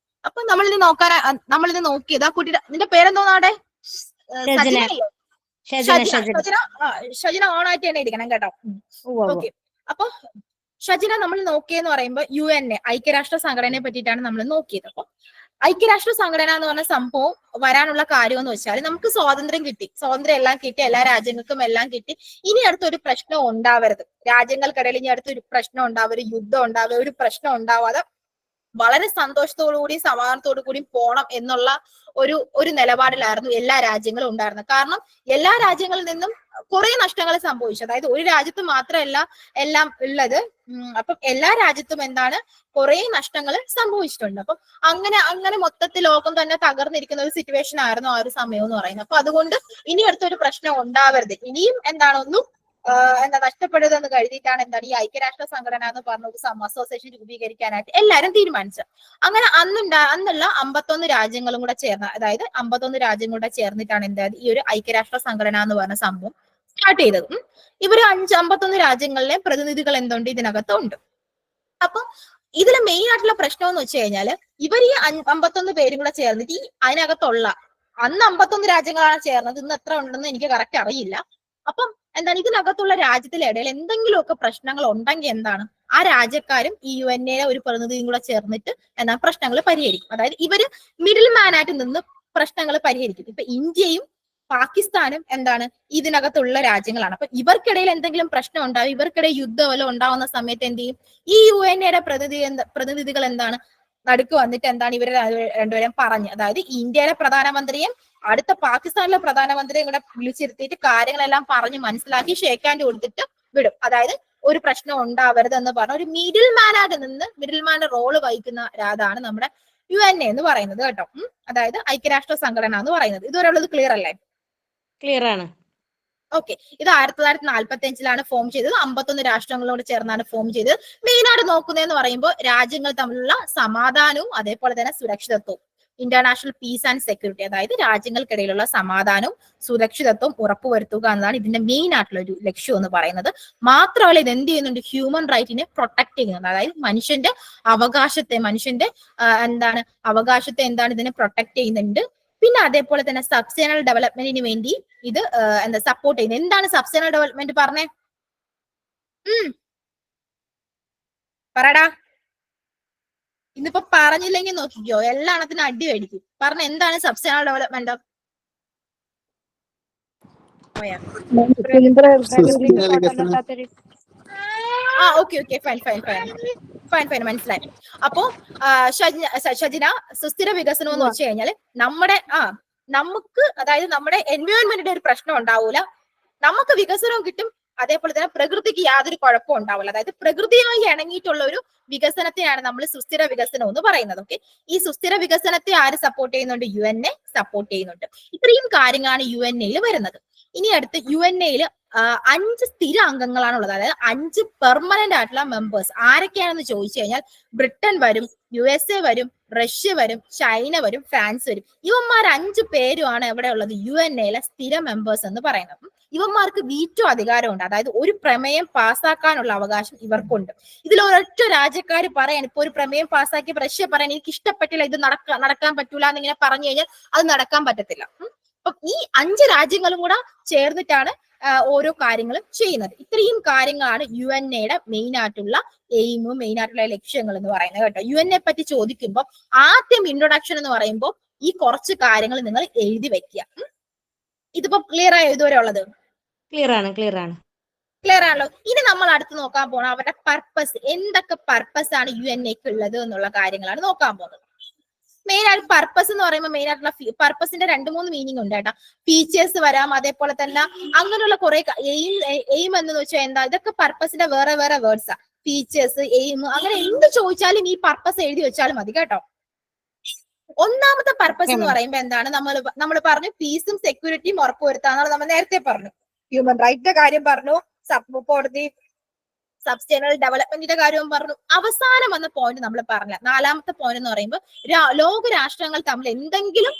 അപ്പൊ നമ്മളിത് നോക്കിയത് ആ കുട്ടിയുടെ, നിന്റെ പേരെന്തോന്നാടെ? ഷജിന ഓൺ ആയിട്ട് തന്നെ ഇരിക്കണം കേട്ടോ. ഓക്കെ, അപ്പൊ ഷജിന നമ്മൾ നോക്കിയെന്ന് പറയുമ്പോ UN ഐക്യരാഷ്ട്ര സംഘടനയെ പറ്റിയിട്ടാണ് നമ്മൾ നോക്കിയത്. അപ്പൊ ഐക്യരാഷ്ട്ര സംഘടന എന്ന് പറഞ്ഞ സംഭവം വരാനുള്ള കാര്യം എന്ന് വെച്ചാൽ നമുക്ക് സ്വാതന്ത്ര്യം എല്ലാം കിട്ടി, എല്ലാ രാജ്യങ്ങൾക്കും എല്ലാം കിട്ടി. ഇനി അടുത്തൊരു പ്രശ്നം ഉണ്ടാവരുത്, രാജ്യങ്ങൾക്കിടയിൽ ഇനി അടുത്തൊരു പ്രശ്നം ഉണ്ടാവരുത്, യുദ്ധം ഉണ്ടാവരുത്, ഒരു പ്രശ്നം ഉണ്ടാവാതെ വളരെ സന്തോഷത്തോടു കൂടി സമാധാനത്തോടു കൂടി പോണം എന്നുള്ള ഒരു നിലപാടിലായിരുന്നു എല്ലാ രാജ്യങ്ങളും ഉണ്ടായിരുന്നത്. കാരണം എല്ലാ രാജ്യങ്ങളിൽ നിന്നും കുറെ നഷ്ടങ്ങൾ സംഭവിച്ചു. അതായത് ഒരു രാജ്യത്ത് മാത്രമല്ല എല്ലാം ഉള്ളത്. അപ്പം എല്ലാ രാജ്യത്തും എന്താണ് കുറെ നഷ്ടങ്ങൾ സംഭവിച്ചിട്ടുണ്ട്. അപ്പം അങ്ങനെ മൊത്തത്തിൽ ലോകം തന്നെ തകർന്നിരിക്കുന്ന ഒരു സിറ്റുവേഷൻ ആയിരുന്നു ആ ഒരു സമയം എന്ന് പറയുന്നത്. അപ്പൊ അതുകൊണ്ട് ഇനി അടുത്തൊരു പ്രശ്നം ഉണ്ടാവരുത്, ഇനിയും ഒന്നും നഷ്ടപ്പെടുതെന്ന് കരുതിയിട്ടാണ് ഈ ഐക്യരാഷ്ട്ര സംഘടന എന്ന് പറഞ്ഞ ഒരു അസോസിയേഷൻ രൂപീകരിക്കാനായിട്ട് എല്ലാരും തീരുമാനിച്ചത്. അങ്ങനെ അന്നുള്ള 51 രാജ്യങ്ങളും കൂടെ ചേർന്ന്, അതായത് 51 രാജ്യം കൂടെ ചേർന്നിട്ടാണ് ഈ ഒരു ഐക്യരാഷ്ട്ര സംഘടന എന്ന് പറഞ്ഞ സംഭവം സ്റ്റാർട്ട് ചെയ്തത്. ഇവര് 51 രാജ്യങ്ങളിലെ പ്രതിനിധികൾ എന്തുണ്ട് ഇതിനകത്തുണ്ട്. അപ്പൊ ഇതിലെ മെയിൻ ആയിട്ടുള്ള പ്രശ്നം എന്ന് വെച്ച് കഴിഞ്ഞാല് ഇവർ ഈ 51 പേരും കൂടെ ചേർന്നിട്ട് അതിനകത്തുള്ള അന്ന് 51 രാജ്യങ്ങളാണ് ചേർന്നത്, ഇന്ന് എത്ര ഉണ്ടെന്ന് എനിക്ക് കറക്റ്റ് അറിയില്ല. അപ്പം ഇതിനകത്തുള്ള രാജ്യത്തിലെ ഇടയിൽ എന്തെങ്കിലുമൊക്കെ പ്രശ്നങ്ങൾ ഉണ്ടെങ്കിൽ ആ രാജ്യക്കാരും ഈ UNA ഒരു പ്രതിനിധിയും കൂടെ ചേർന്നിട്ട് പ്രശ്നങ്ങൾ പരിഹരിക്കും. അതായത് ഇവര് മിഡിൽ മാൻ ആയിട്ട് നിന്ന് പ്രശ്നങ്ങൾ പരിഹരിക്കും. ഇപ്പൊ ഇന്ത്യയും പാകിസ്ഥാനും ഇതിനകത്തുള്ള രാജ്യങ്ങളാണ്. അപ്പൊ ഇവർക്കിടയിൽ എന്തെങ്കിലും പ്രശ്നം ഉണ്ടാവും, ഇവർക്കിടയിൽ യുദ്ധം വല്ലതും ഉണ്ടാവുന്ന സമയത്ത് എന്ത് ചെയ്യും, ഈ UNA പ്രതിനിധികൾ നടുക്ക് വന്നിട്ട് ഇവരെ രണ്ടുപേരും പറഞ്ഞ്, അതായത് ഇന്ത്യയിലെ പ്രധാനമന്ത്രിയും അടുത്ത പാകിസ്ഥാനിലെ പ്രധാനമന്ത്രിയും കൂടെ വിളിച്ചിരുത്തിയിട്ട് കാര്യങ്ങളെല്ലാം പറഞ്ഞ് മനസ്സിലാക്കി ഷേക്ക് ഹാൻഡ് കൊടുത്തിട്ട് വിടും. അതായത് ഒരു പ്രശ്നം ഉണ്ടാവരുത് എന്ന് പറഞ്ഞ ഒരു മിഡിൽ മാനായിട്ട് നിന്ന് മിഡിൽ മാന്റെ റോള് വഹിക്കുന്ന അതാണ് നമ്മുടെ UNA എന്ന് പറയുന്നത് കേട്ടോ. അതായത് ഐക്യരാഷ്ട്ര സംഘടന എന്ന് പറയുന്നത്. ഇതുവരെ ഉള്ളത് ക്ലിയർ അല്ലേ? ക്ലിയർ ആണ്. ഓക്കെ. ഇത് 1945 ഫോം ചെയ്തത്. 51 രാഷ്ട്രങ്ങളോട് ചേർന്നാണ് ഫോം ചെയ്തത്. മെയിനായിട്ട് നോക്കുന്നതെന്ന് പറയുമ്പോൾ രാജ്യങ്ങൾ തമ്മിലുള്ള സമാധാനവും അതേപോലെ തന്നെ സുരക്ഷിതത്വവും, ഇന്റർനാഷണൽ പീസ് ആൻഡ് സെക്യൂരിറ്റി, അതായത് രാജ്യങ്ങൾക്കിടയിലുള്ള സമാധാനവും സുരക്ഷിതത്വം ഉറപ്പുവരുത്തുക എന്നതാണ് ഇതിന്റെ മെയിൻ ആയിട്ടുള്ള ഒരു ലക്ഷ്യം എന്ന് പറയുന്നത്. മാത്രമല്ല ഇത് എന്ത് ചെയ്യുന്നുണ്ട്, ഹ്യൂമൻ റൈറ്റിനെ പ്രൊട്ടക്ട് ചെയ്യുന്നുണ്ട്. അതായത് മനുഷ്യന്റെ അവകാശത്തെ ഇതിനെ പ്രൊട്ടക്ട് ചെയ്യുന്നുണ്ട്. പിന്നെ അതേപോലെ തന്നെ സബ്സ്റ്റൈനബിൾ ഡെവലപ്മെന്റിന് വേണ്ടി ഇത് സപ്പോർട്ട് ചെയ്യുന്നത്. എന്താണ് സബ്സ്റ്റൈനബിൾ ഡെവലപ്മെന്റ് പറഞ്ഞേ? പറടാ. ഇന്നിപ്പോ പറഞ്ഞില്ലെങ്കിൽ നോക്കിക്കോ, എല്ലാത്തിനും അടി മേടിക്കും. പറഞ്ഞ എന്താണ് സബ്സ്റ്റൈനബിൾ ഡെവലപ്മെന്റ്? ഓക്കെ ഫൈൻ മനസ്സിലായി. അപ്പോ ഷജിന, സുസ്ഥിര വികസനം എന്ന് വെച്ച് കഴിഞ്ഞാല് നമുക്ക് അതായത് നമ്മുടെ എൻവയോൺമെന്റിന്റെ ഒരു പ്രശ്നം ഉണ്ടാവൂല, നമുക്ക് വികസനവും കിട്ടും, അതേപോലെ തന്നെ പ്രകൃതിക്ക് യാതൊരു കുഴപ്പവും ഉണ്ടാവില്ല. അതായത് പ്രകൃതിയുമായി ഇണങ്ങിയിട്ടുള്ള ഒരു വികസനത്തെയാണ് നമ്മൾ സുസ്ഥിര വികസനം എന്ന് പറയുന്നത്. ഓക്കെ. ഈ സുസ്ഥിര വികസനത്തെ ആര് സപ്പോർട്ട് ചെയ്യുന്നുണ്ട്? UNA സപ്പോർട്ട് ചെയ്യുന്നുണ്ട്. ഇത്രയും കാര്യങ്ങളാണ് UNA വരുന്നത്. ഇനി അടുത്ത് UNA 5 സ്ഥിര അംഗങ്ങളാണുള്ളത്. അതായത് 5 പെർമനന്റ് ആയിട്ടുള്ള മെമ്പേഴ്സ്. ആരൊക്കെയാണെന്ന് ചോദിച്ചു കഴിഞ്ഞാൽ ബ്രിട്ടൻ വരും, USA വരും, റഷ്യ വരും, ചൈന വരും, ഫ്രാൻസ് വരും. ഇവന്മാർ 5 പേരുമാണ് എവിടെ ഉള്ളത്? UNA സ്ഥിര മെമ്പേഴ്സ് എന്ന് പറയുന്നത്. ഇവന്മാർക്ക് വീറ്റോ അധികാരമുണ്ട്. അതായത് ഒരു പ്രമേയം പാസ്സാക്കാനുള്ള അവകാശം ഇവർക്കുണ്ട്. ഇതിൽ ഒരൊറ്റ രാജ്യക്കാർ പറയാൻ, ഇപ്പൊ ഒരു പ്രമേയം പാസ്സാക്കിയ റഷ്യ പറയാൻ എനിക്ക് ഇഷ്ടപ്പെട്ടില്ല, ഇത് നടക്കാൻ പറ്റൂല എന്നിങ്ങനെ പറഞ്ഞു കഴിഞ്ഞാൽ അത് നടക്കാൻ പറ്റത്തില്ല. അപ്പൊ ഈ 5 രാജ്യങ്ങളും കൂടെ ചേർന്നിട്ടാണ് ഓരോ കാര്യങ്ങളും ചെയ്യുന്നത്. ഇത്രയും കാര്യങ്ങളാണ് UNA മെയിൻ ആയിട്ടുള്ള എയിമും മെയിൻ ആയിട്ടുള്ള ലക്ഷ്യങ്ങൾ എന്ന് പറയുന്നത് കേട്ടോ. UNA പറ്റി ചോദിക്കുമ്പോൾ ആദ്യം ഇൻട്രൊഡക്ഷൻ എന്ന് പറയുമ്പോൾ ഈ കുറച്ച് കാര്യങ്ങൾ നിങ്ങൾ എഴുതി വെക്കുക. ഇതിപ്പോ ക്ലിയർ ആയോ ഇതുവരെ ഉള്ളത്? ക്ലിയർ ആണല്ലോ. ഇനി നമ്മൾ അടുത്ത് നോക്കാൻ പോകണം അവരുടെ പർപ്പസ്. എന്തൊക്കെ പർപ്പസ് ആണ് UNAക്ക് ഉള്ളത് എന്നുള്ള കാര്യങ്ങളാണ് നോക്കാൻ പോകുന്നത്. മെയിൻ ആയിട്ട് പർപ്പസ് എന്ന് പറയുമ്പോൾ മെയിൻ ആയിട്ടുള്ള പർപ്പസിന്റെ 2-3 മീനിങ് ഉണ്ട് കേട്ടോ. ഫീച്ചേഴ്സ് വരാം, അതേപോലെ തന്നെ അങ്ങനെയുള്ള കുറെ എയിം എന്ന് വെച്ചാൽ എന്താ, ഇതൊക്കെ പർപ്പസിന്റെ വേറെ വേർഡ്സാ. ഫീച്ചേഴ്സ്, എയിം, അങ്ങനെ എന്ത് ചോദിച്ചാലും ഈ പർപ്പസ് എഴുതി വെച്ചാലും മതി കേട്ടോ. ഒന്നാമത്തെ പർപ്പസ് എന്ന് പറയുമ്പോൾ എന്താണ്, നമ്മൾ പറഞ്ഞു പീസും സെക്യൂരിറ്റിയും ഉറപ്പുവരുത്താന്നാണ് നമ്മൾ നേരത്തെ പറഞ്ഞു. ഹ്യൂമൻ റൈറ്റിന്റെ കാര്യം പറഞ്ഞു, സബ്സ്റ്റൈനബിൾ ഡെവലപ്മെന്റിന്റെ കാര്യവും പറഞ്ഞു. അവസാനം വന്ന പോയിന്റ് നമ്മൾ പറഞ്ഞില്ല. 4ാമത്തെ പോയിന്റ് എന്ന് പറയുമ്പോൾ ലോക രാഷ്ട്രങ്ങൾ തമ്മിൽ എന്തെങ്കിലും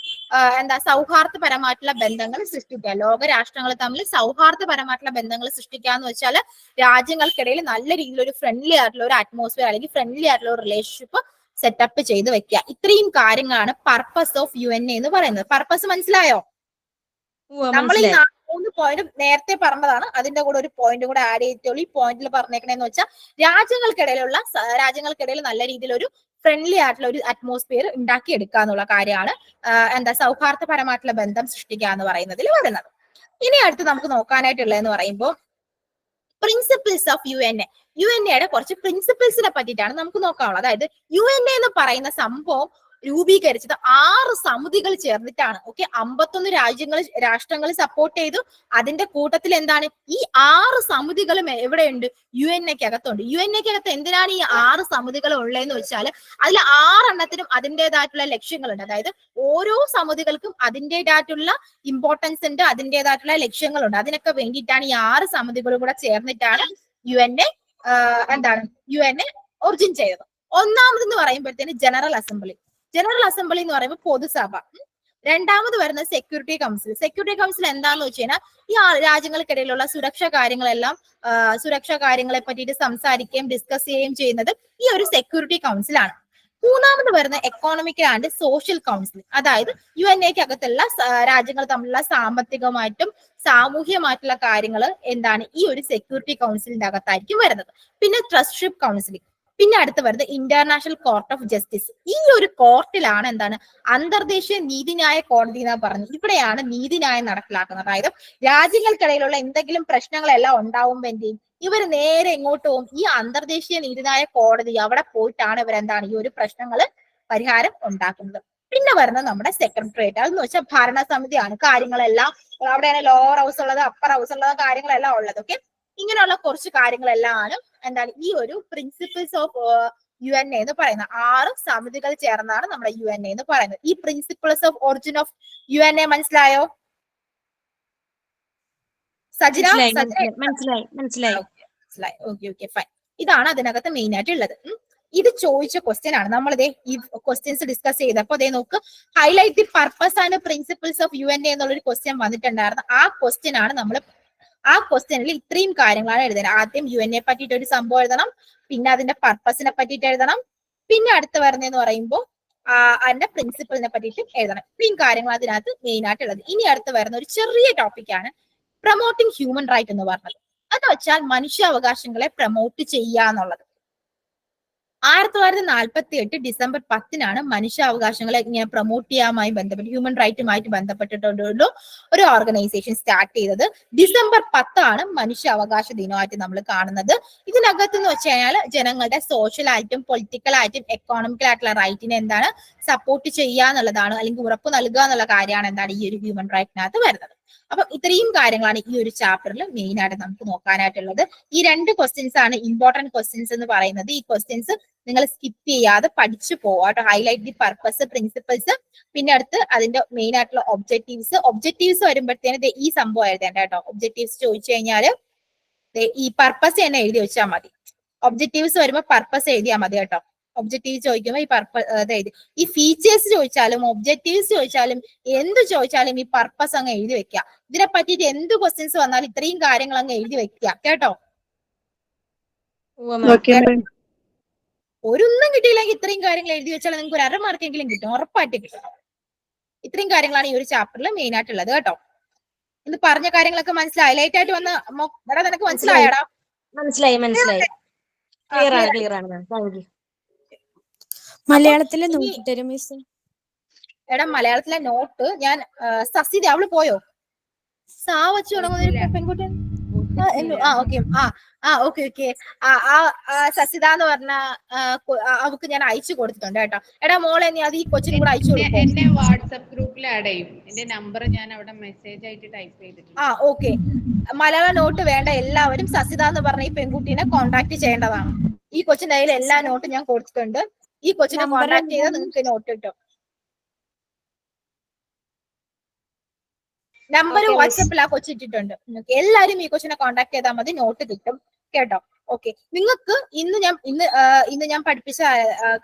സൗഹാർദ്ദപരമായിട്ടുള്ള ബന്ധങ്ങൾ സൃഷ്ടിക്കുക. ലോക രാഷ്ട്രങ്ങൾ തമ്മിൽ സൗഹാർദ്ദപരമായിട്ടുള്ള ബന്ധങ്ങൾ സൃഷ്ടിക്കുക എന്ന് വെച്ചാൽ രാജ്യങ്ങൾക്കിടയിൽ നല്ല രീതിയിൽ ഒരു ഫ്രണ്ട്ലി ആയിട്ടുള്ള ഒരു അറ്റ്മോസ്ഫിയർ അല്ലെങ്കിൽ ഫ്രണ്ട്ലി ആയിട്ടുള്ള ഒരു റിലേഷൻഷിപ്പ് സെറ്റപ്പ് ചെയ്ത് വെക്കുക. ഇത്രയും കാര്യങ്ങളാണ് പർപ്പസ് ഓഫ് UNA എന്ന് പറയുന്നത്. പർപ്പസ് മനസ്സിലായോ? നമ്മൾ 3 പോയിന്റ് നേരത്തെ പറഞ്ഞതാണ്, അതിന്റെ കൂടെ ഒരു പോയിന്റ് കൂടെ ആഡ് ചെയ്തിട്ടുള്ളൂ. ഈ പോയിന്റിൽ പറഞ്ഞേക്കണേന്ന് വെച്ചാൽ രാജ്യങ്ങൾക്കിടയിൽ നല്ല രീതിയിൽ ഒരു ഫ്രണ്ട്ലി ആയിട്ടുള്ള ഒരു അറ്റ്മോസ്ഫിയർ ഉണ്ടാക്കി എടുക്കുക എന്നുള്ള കാര്യമാണ് സൗഹാർദ്ദപരമായിട്ടുള്ള ബന്ധം സൃഷ്ടിക്കുക എന്ന് പറയുന്നതിൽ വരുന്നത്. ഇനി അടുത്ത് നമുക്ക് നോക്കാനായിട്ടുള്ളതെന്ന് പറയുമ്പോൾ പ്രിൻസിപ്പിൾസ് ഓഫ് UNA കുറച്ച് പ്രിൻസിപ്പിൾസിനെ പറ്റിയിട്ടാണ് നമുക്ക് നോക്കാനുള്ളത്. അതായത് UNA എന്ന് പറയുന്ന സംഭവം രൂപീകരിച്ചത് 6 സമിതികൾ ചേർന്നിട്ടാണ്. ഓക്കെ, 51 രാഷ്ട്രങ്ങൾ സപ്പോർട്ട് ചെയ്തു. അതിന്റെ കൂട്ടത്തിൽ എന്താണ്, ഈ 6 സമിതികളും എവിടെയുണ്ട്? UNA-ക്കകത്തുണ്ട്. UNA-ക്കകത്ത് എന്തിനാണ് ഈ 6 സമിതികൾ ഉള്ളതെന്ന് വെച്ചാൽ അതിൽ 6 എണ്ണത്തിനും അതിൻ്റെതായിട്ടുള്ള ലക്ഷ്യങ്ങളുണ്ട്. അതായത് ഓരോ സമിതികൾക്കും അതിൻ്റെതായിട്ടുള്ള ഇമ്പോർട്ടൻസ് ഉണ്ട്, അതിൻ്റെതായിട്ടുള്ള ലക്ഷ്യങ്ങളുണ്ട്. അതിനൊക്കെ വേണ്ടിയിട്ടാണ് ഈ 6 സമിതികളും കൂടെ ചേർന്നിട്ടാണ് UNA ഒറിജിൻ ചെയ്തത്. ഒന്നാമതെന്ന് പറയുമ്പോഴത്തേന് ജനറൽ അസംബ്ലി എന്ന് പറയുമ്പോൾ പൊതുസഭ. രണ്ടാമത് വരുന്നത് സെക്യൂരിറ്റി കൗൺസിൽ എന്താന്ന് വെച്ച് കഴിഞ്ഞാൽ ഈ രാജ്യങ്ങൾക്കിടയിലുള്ള സുരക്ഷാ കാര്യങ്ങളെ പറ്റിയിട്ട് സംസാരിക്കുകയും ഡിസ്കസ് ചെയ്യുകയും ചെയ്യുന്നത് ഈ ഒരു സെക്യൂരിറ്റി കൗൺസിലാണ്. മൂന്നാമത് വരുന്ന എക്കോണമിക്കൽ ആൻഡ് സോഷ്യൽ കൗൺസിൽ, അതായത് UNA-ക്കകത്തുള്ള രാജ്യങ്ങൾ തമ്മിലുള്ള സാമ്പത്തികമായിട്ടും സാമൂഹ്യമായിട്ടുള്ള കാര്യങ്ങൾ എന്താണ് ഈ ഒരു സെക്യൂരിറ്റി കൗൺസിലിന്റെ അകത്തായിരിക്കും വരുന്നത്. പിന്നെ ട്രസ്റ്റ്ഷിപ്പ് കൗൺസിലിംഗ്. പിന്നെ അടുത്ത് വരുന്നത് ഇന്റർനാഷണൽ കോർട്ട് ഓഫ് ജസ്റ്റിസ്. ഈ ഒരു കോർട്ടിലാണ് എന്താണ് അന്തർദേശീയ നീതിന്യായ കോടതി എന്നാ പറഞ്ഞത്. ഇവിടെയാണ് നീതിന്യായം നടപ്പിലാക്കുന്നത്. അതായത് രാജ്യങ്ങൾക്കിടയിലുള്ള എന്തെങ്കിലും പ്രശ്നങ്ങളെല്ലാം ഉണ്ടാവുമ്പോൾ എന്ത് ചെയ്യും, ഇവർ നേരെ എങ്ങോട്ട് പോകും? ഈ അന്തർദേശീയ നീതിന്യായ കോടതി അവിടെ പോയിട്ടാണ് ഇവരെന്താണ് ഈ ഒരു പ്രശ്നങ്ങൾ പരിഹാരം ഉണ്ടാക്കുന്നത്. പിന്നെ വരുന്നത് നമ്മുടെ സെക്രട്ടേറിയറ്റ്. അതെന്ന് വെച്ചാൽ ഭരണസമിതിയാണ്. കാര്യങ്ങളെല്ലാം അവിടെയാണ് ലോവർ ഹൗസ് ഉള്ളത്, അപ്പർ ഹൗസ് ഉള്ളത്, കാര്യങ്ങളെല്ലാം ഉള്ളത്. ഓക്കെ, ഇങ്ങനെയുള്ള കുറച്ച് കാര്യങ്ങളെല്ലാം ആണ് എന്താണ് ഈ ഒരു പ്രിൻസിപ്പിൾസ് ഓഫ് UNA എന്ന് പറയുന്നത്. 6 സമിതികൾ ചേർന്നാണ് നമ്മുടെ UNA എന്ന് പറയുന്നത്. ഈ principles of origin of UNA മനസ്സിലായോ? സജിന മനസ്സിലായി. Okay fine. ഇതാണ് അതിനകത്ത് മെയിൻ ആയിട്ട് ഉള്ളത്. ഇത് ചോദിച്ച ക്വസ്റ്റ്യൻ ആണ്. നമ്മളിതേ ഈ ക്വസ്റ്റ്യൻസ് ഡിസ്കസ് ചെയ്തപ്പോൾ അതേ നോക്ക്, highlight the purpose and principles of UNA എന്നുള്ളൊരു ക്വസ്റ്റ്യൻ വന്നിട്ടുണ്ടായിരുന്നു. ആ ക്വസ്റ്റ്യനിൽ ഇത്രയും കാര്യങ്ങളാണ് എഴുതുന്നത്. ആദ്യം UNA പറ്റിയിട്ട് ഒരു സംഭവം എഴുതണം, പിന്നെ അതിന്റെ പർപ്പസിനെ പറ്റിയിട്ട് എഴുതണം, പിന്നെ അടുത്ത് വരുന്നതെന്ന് പറയുമ്പോൾ അതിന്റെ പ്രിൻസിപ്പിളിനെ പറ്റിയിട്ട് എഴുതണം. ഇത്രയും കാര്യങ്ങൾ അതിനകത്ത് മെയിൻ ആയിട്ടുള്ളത്. ഇനി അടുത്ത് വരുന്ന ഒരു ചെറിയ ടോപ്പിക്കാണ് പ്രൊമോട്ടിംഗ് ഹ്യൂമൻ റൈറ്റ് എന്ന് പറഞ്ഞത്. എന്ന് വെച്ചാൽ മനുഷ്യാവകാശങ്ങളെ പ്രൊമോട്ട് ചെയ്യുക എന്നുള്ളത്. 1948 ഡിസംബർ 10 മനുഷ്യാവകാശങ്ങളെ ഇങ്ങനെ പ്രൊമോട്ട് ചെയ്യാമായി ബന്ധപ്പെട്ട് ഹ്യൂമൻ റൈറ്റുമായിട്ട് ബന്ധപ്പെട്ടിട്ടുള്ള ഒരു ഓർഗനൈസേഷൻ സ്റ്റാർട്ട് ചെയ്തത്. ഡിസംബർ 10 മനുഷ്യാവകാശ ദിനമായിട്ട് നമ്മൾ കാണുന്നത്. ഇതിനകത്ത് എന്ന് വെച്ച് കഴിഞ്ഞാൽ ജനങ്ങളുടെ സോഷ്യലായിട്ടും പൊളിറ്റിക്കലായിട്ടും എക്കോണമിക്കലായിട്ടുള്ള റൈറ്റിനെ എന്താണ് സപ്പോർട്ട് ചെയ്യുക എന്നുള്ളതാണ്, അല്ലെങ്കിൽ ഉറപ്പ് നൽകുക എന്നുള്ള കാര്യമാണ് എന്താണ് ഈ ഒരു ഹ്യൂമൻ റൈറ്റിനകത്ത് വരുന്നത്. അപ്പൊ ഇത്രയും കാര്യങ്ങളാണ് ഈ ഒരു ചാപ്റ്ററിൽ മെയിൻ ആയിട്ട് നമുക്ക് നോക്കാനായിട്ടുള്ളത്. ഈ 2 ക്വസ്റ്റ്യൻസ് ആണ് ഇമ്പോർട്ടന്റ് ക്വസ്റ്റ്യൻസ് എന്ന് പറയുന്നത്. ഈ ക്വസ്റ്റ്യൻസ് നിങ്ങൾ സ്കിപ്പ് ചെയ്യാതെ പഠിച്ചു പോവാട്ടോ. ഹൈലൈറ്റ് ദി പർപ്പസ്, പ്രിൻസിപ്പിൾസ്, പിന്നെ അടുത്ത് അതിന്റെ മെയിൻ ആയിട്ടുള്ള ഒബ്ജക്റ്റീവ്സ് വരുമ്പോഴത്തേന് ഈ സംഭവം എഴുതേണ്ട കേട്ടോ. ഒബ്ജക്റ്റീവ്സ് ചോദിച്ചു കഴിഞ്ഞാല് ഈ പർപ്പസ് തന്നെ എഴുതി വെച്ചാൽ മതി. ഒബ്ജക്റ്റീവ്സ് വരുമ്പോൾ പർപ്പസ് എഴുതിയാൽ മതി കേട്ടോ. ഒബ്ജക്റ്റീവ് ചോദിക്കുമ്പോൾ ഈ പർപ്പസ് അതായത് ഈ ഫീച്ചേഴ്സ് ചോദിച്ചാലും ഒബ്ജക്റ്റീവ്സ് ചോദിച്ചാലും എന്ത് ചോദിച്ചാലും ഈ പർപ്പസ് അങ്ങ് എഴുതി വെക്കുക. ഇതിനെ പറ്റിയിട്ട് എന്ത് ക്വസ്റ്റ്യൻസ് വന്നാലും ഇത്രയും കാര്യങ്ങൾ അങ്ങ് എഴുതി വെക്കുക കേട്ടോ. ഒരൊന്നും കിട്ടിയില്ലെങ്കിൽ ഇത്രയും കാര്യങ്ങൾ എഴുതി വെച്ചാൽ നിങ്ങൾക്ക് ഒരു 1/2 മാർക്കെങ്കിലും കിട്ടും, ഉറപ്പായിട്ട് കിട്ടും. ഇത്രയും കാര്യങ്ങളാണ് ഈ ഒരു ചാപ്റ്ററിൽ മെയിൻ ആയിട്ടുള്ളത് കേട്ടോ. ഇന്ന് പറഞ്ഞ കാര്യങ്ങളൊക്കെ മനസ്സിലായി? ലൈറ്റ് ആയിട്ട് വന്ന് എടാ നിനക്ക് മനസ്സിലായടാ? മനസ്സിലായി. ക്ലിയർ ആണ്. Thank you. മലയാളത്തിലെ നോട്ട് തരും മിസ്. എടാ മലയാളത്തിലെ നോട്ട് ഞാൻ സസിത അവള് പോയോ? സാ വെച്ച് തുടങ്ങുന്ന പെൺകുട്ടി. ഓക്കെ സസിത എന്ന് പറഞ്ഞ അവക്ക് ഞാൻ അയച്ചു കൊടുത്തിട്ടുണ്ട് കേട്ടോ. എടാ മോളെ നീ അത് ഈ കൊച്ചിനും കൂടെ അയച്ചു കൊടുക്കും. എന്നെ വാട്സ്ആപ്പ് ഗ്രൂപ്പിൽ ആഡ് ചെയ്യും. എന്റെ നമ്പർ ഞാൻ അവിടെ മെസ്സേജ് ആയിട്ട് ടൈപ്പ് ചെയ്തിട്ടുണ്ട്. ഓക്കെ. മലയാള നോട്ട് വേണ്ട എല്ലാവരും സസിത എന്ന് പറഞ്ഞ ഈ പെൺകുട്ടീനെ കോൺടാക്ട് ചെയ്യേണ്ടതാണ്. ഈ കൊച്ചിന്റെ കയ്യിൽ എല്ലാ നോട്ടും ഞാൻ കൊടുത്തിട്ടുണ്ട്. ഈ കൊച്ചിനെ കോൺടാക്ട് ചെയ്താൽ നിങ്ങൾക്ക് നോട്ട് കിട്ടും. നമ്പർ വാട്സാപ്പിൽ ആ കൊച്ചിട്ടിട്ടുണ്ട്. എല്ലാരും ഈ കൊച്ചിനെ കോൺടാക്ട് ചെയ്താൽ മതി, നോട്ട് കിട്ടും കേട്ടോ. ഓക്കെ, നിങ്ങൾക്ക് ഇന്ന് ഞാൻ പഠിപ്പിച്ച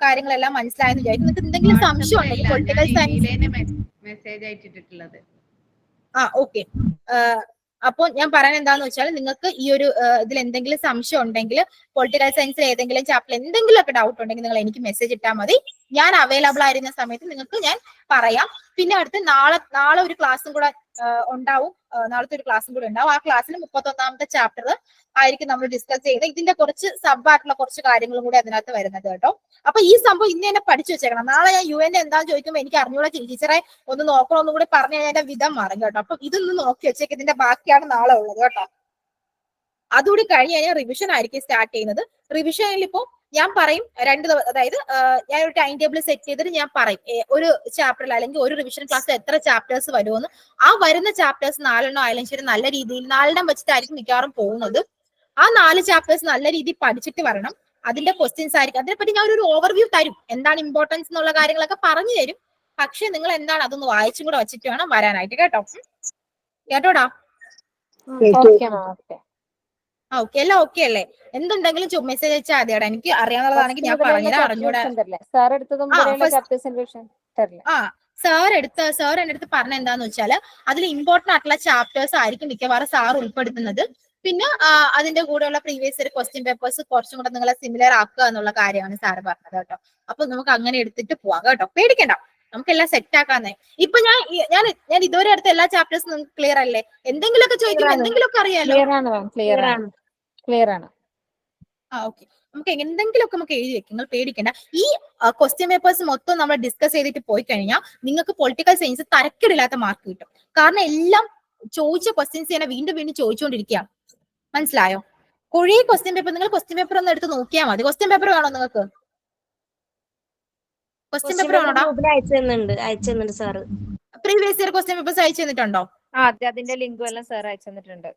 കാര്യങ്ങളെല്ലാം മനസ്സിലായെന്ന് വിചാരിക്കും. നിങ്ങൾക്ക് എന്തെങ്കിലും സംശയം ഉണ്ടെങ്കിൽ പൊളിറ്റിക്കൽ സയൻസ് മെസ്സേജ് ആയിട്ടിട്ടുള്ളത്. ഓക്കെ. അപ്പോൾ ഞാൻ പറയാൻ എന്താന്ന് വെച്ചാൽ നിങ്ങൾക്ക് ഈ ഒരു ഇതിൽ എന്തെങ്കിലും സംശയം ഉണ്ടെങ്കിൽ പൊളിറ്റിക്കൽ സയൻസിൽ ഏതെങ്കിലും ചാപ്റ്റർ എന്തെങ്കിലുമൊക്കെ ഡൗട്ട് ഉണ്ടെങ്കിൽ നിങ്ങൾ എനിക്ക് മെസ്സേജ് ഇട്ടാൽ മതി. ഞാൻ അവൈലബിൾ ആയിരുന്ന സമയത്ത് നിങ്ങൾക്ക് ഞാൻ പറയാം. പിന്നെ അടുത്ത് നാളെ ഒരു ക്ലാസ്സും കൂടെ ഉണ്ടാവും. നാളത്തെ ഒരു ക്ലാസ്സും കൂടെ ഉണ്ടാവും. ആ ക്ലാസ്സിൽ 31ാമത്തെ ചാപ്റ്റർ ആയിരിക്കും നമ്മൾ ഡിസ്കസ് ചെയ്യുന്നത്. ഇതിന്റെ കുറച്ച് സബ് ആയിട്ടുള്ള കുറച്ച് കാര്യങ്ങളും കൂടി അതിനകത്ത് വരുന്നത് കേട്ടോ. അപ്പൊ ഈ സംഭവം ഇന്ന് തന്നെ പഠിച്ചു വെച്ചേക്കണം. നാളെ ഞാൻ UN എന്താന്ന് ചോദിക്കുമ്പോൾ എനിക്ക് അറിഞ്ഞൂടെ ടീച്ചറെ ഒന്ന് നോക്കണം ഒന്നും കൂടി പറഞ്ഞു കഴിഞ്ഞാൽ എന്റെ വിധം മാറും കേട്ടോ. അപ്പൊ ഇതൊന്ന് നോക്കി വെച്ചേക്ക്. ഇതിന്റെ ബാക്കിയാണ് നാളെ ഉള്ളത് കേട്ടോ. അതുകൂടി കഴിഞ്ഞ് കഴിഞ്ഞാൽ റിവിഷൻ ആയിരിക്കും സ്റ്റാർട്ട് ചെയ്യുന്നത്. റിവിഷനിൽ ഇപ്പോ ഞാൻ പറയും 2 ദിവസം, അതായത് ഞാൻ ഒരു ടൈം ടേബിൾ സെറ്റ് ചെയ്തിട്ട് ഞാൻ പറയും ഒരു ചാപ്റ്ററിൽ അല്ലെങ്കിൽ ഒരു റിവിഷൻ ക്ലാസ്സിൽ എത്ര ചാപ്റ്റേഴ്സ് വരുമെന്ന്. ആ വരുന്ന ചാപ്റ്റേഴ്സ് 4 ആയാലും ശരി നല്ല രീതിയിൽ 4 വെച്ചിട്ടായിരിക്കും മിക്കവാറും പോകുന്നത്. ആ 4 ചാപ്റ്റേഴ്സ് നല്ല രീതിയിൽ പഠിച്ചിട്ട് വരണം. അതിന്റെ ക്വസ്റ്റ്യൻസ് ആയിരിക്കും. അതിനെപ്പറ്റി ഞാൻ ഒരു ഓവർവ്യൂ തരും, എന്താണ് ഇമ്പോർട്ടൻസ് എന്നുള്ള കാര്യങ്ങളൊക്കെ പറഞ്ഞു തരും. പക്ഷെ നിങ്ങൾ എന്താണ് അതൊന്ന് വായിച്ചും കൂടെ വെച്ചിട്ട് വേണം വരാനായിട്ട്. കേട്ടോടാ? ഓക്കെ, എല്ലാം ഓക്കെ അല്ലേ? എന്തുണ്ടെങ്കിലും മെസ്സേജ് അയച്ചാൽ മതിയാടാ. എനിക്ക് അറിയാവുന്നതാണെങ്കിൽ ഞാൻ പറഞ്ഞുതരാം. അറിഞ്ഞൂടാ സാർ എന്റെ അടുത്ത് പറഞ്ഞ എന്താന്ന് വെച്ചാല് അതിൽ ഇമ്പോർട്ടന്റ് ആയിട്ടുള്ള ചാപ്റ്റേഴ്സ് ആയിരിക്കും മിക്കവാറും സാർ ഉൾപ്പെടുത്തുന്നത്. പിന്നെ അതിന്റെ കൂടെയുള്ള പ്രീവിയസ് ഇയർ ക്വസ്റ്റ്യൻ പേപ്പേഴ്സ് കുറച്ചും കൂടെ നിങ്ങളെ സിമിലർ ആക്കുക എന്നുള്ള കാര്യമാണ് സാറ് പറഞ്ഞത് കേട്ടോ. അപ്പൊ നമുക്ക് അങ്ങനെ എടുത്തിട്ട് പോവാം കേട്ടോ. പേടിക്കണ്ട, നമുക്കെല്ലാം സെറ്റ് ആക്കാന്നേ. ഇപ്പൊ ഞാൻ ഇതുവരെ അടുത്ത എല്ലാ ചാപ്റ്റേഴ്സും നിങ്ങൾക്ക് ക്ലിയർ അല്ലേ? എന്തെങ്കിലുമൊക്കെ ചോദിക്കുമ്പോൾ എന്തെങ്കിലുമൊക്കെ അറിയാലോ. ക്ലിയർ ആണ്. ഓക്കെ, നമുക്ക് എന്തെങ്കിലുമൊക്കെ നമുക്ക് എഴുതി വെക്കും, നിങ്ങൾ പേടിക്കണ്ട. ഈ ക്വസ്റ്റ്യൻ പേപ്പേഴ്സ് മൊത്തം നമ്മൾ ഡിസ്കസ് ചെയ്തിട്ട് പോയി കഴിഞ്ഞാൽ നിങ്ങൾക്ക് പൊളിറ്റിക്കൽ സയൻസ് തരക്കേടില്ലാത്ത മാർക്ക് കിട്ടും. കാരണം എല്ലാം ചോദിച്ച ക്വസ്റ്റ്യൻസ് തന്നെ വീണ്ടും വീണ്ടും ചോദിച്ചുകൊണ്ടിരിക്കുകയാണ്. മനസ്സിലായോ? കുറേ ക്വസ്റ്റ്യൻ പേപ്പർ, നിങ്ങൾ ക്വസ്റ്റ്യൻ പേപ്പർ ഒന്ന് എടുത്ത് നോക്കിയാൽ മതി. ക്വസ്റ്റ്യൻ പേപ്പർ വേണോ നിങ്ങൾക്ക്? ക്വസ്റ്റ്യൻ പേപ്പർ വേണോടാ? അയച്ചുതന്നുണ്ട് sir. Previous year question papers അയച്ചു തന്നിട്ടുണ്ടോ? അതിന്റെ ലിങ്കും എല്ലാം സാർ അയച്ചു തന്നിട്ടുണ്ട്.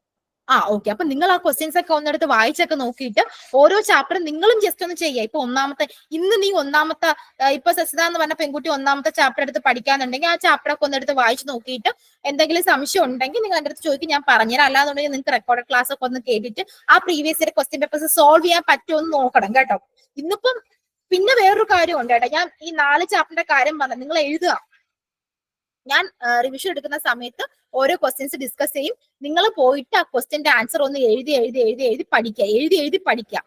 ഓക്കെ. അപ്പൊ നിങ്ങൾ ആ ക്വസ്റ്റ്യൻസ് ഒക്കെ ഒന്നെടുത്ത് വായിച്ചൊക്കെ നോക്കിയിട്ട് ഓരോ ചാപ്റ്റർ നിങ്ങളും ജസ്റ്റ് ഒന്ന് ചെയ്യുക. ഇപ്പൊ ഇന്ന് നീ ഒന്നാമത്തെ ഇപ്പൊ സസിത എന്ന് പറഞ്ഞ പെൺകുട്ടി ഒന്നാമത്തെ ചാപ്റ്റർ എടുത്ത് പഠിക്കാന്നുണ്ടെങ്കിൽ ആ ചാപ്റ്റർ ഒക്കെ ഒന്നെടുത്ത് വായിച്ചു നോക്കിയിട്ട് എന്തെങ്കിലും സംശയം ഉണ്ടെങ്കിൽ നിങ്ങൾ എന്റെ അടുത്ത് ചോദിക്കും, ഞാൻ പറഞ്ഞുതരാം. അല്ലാന്നുണ്ടെങ്കിൽ നിങ്ങൾക്ക് റെക്കോർഡഡ് ക്ലാസ് ഒക്കെ ഒന്ന് കേട്ടിട്ട് ആ previous year question papers solve ചെയ്യാൻ പറ്റുമോ എന്ന് നോക്കണം കേട്ടോ. ഇന്നിപ്പം പിന്നെ വേറൊരു കാര്യം ഉണ്ട് കേട്ടോ. ഞാൻ ഈ 4 ചാപ്റ്ററിന്റെ കാര്യം പറഞ്ഞു, നിങ്ങൾ എഴുതുക. ഞാൻ റിവിഷൻ എടുക്കുന്ന സമയത്ത് ഓരോ ക്വസ്റ്റ്യൻസ് ഡിസ്കസ് ചെയ്യും. നിങ്ങൾ പോയിട്ട് ആ ക്വസ്റ്റ്യന്റെ ആൻസർ ഒന്ന് എഴുതി പഠിക്കുക.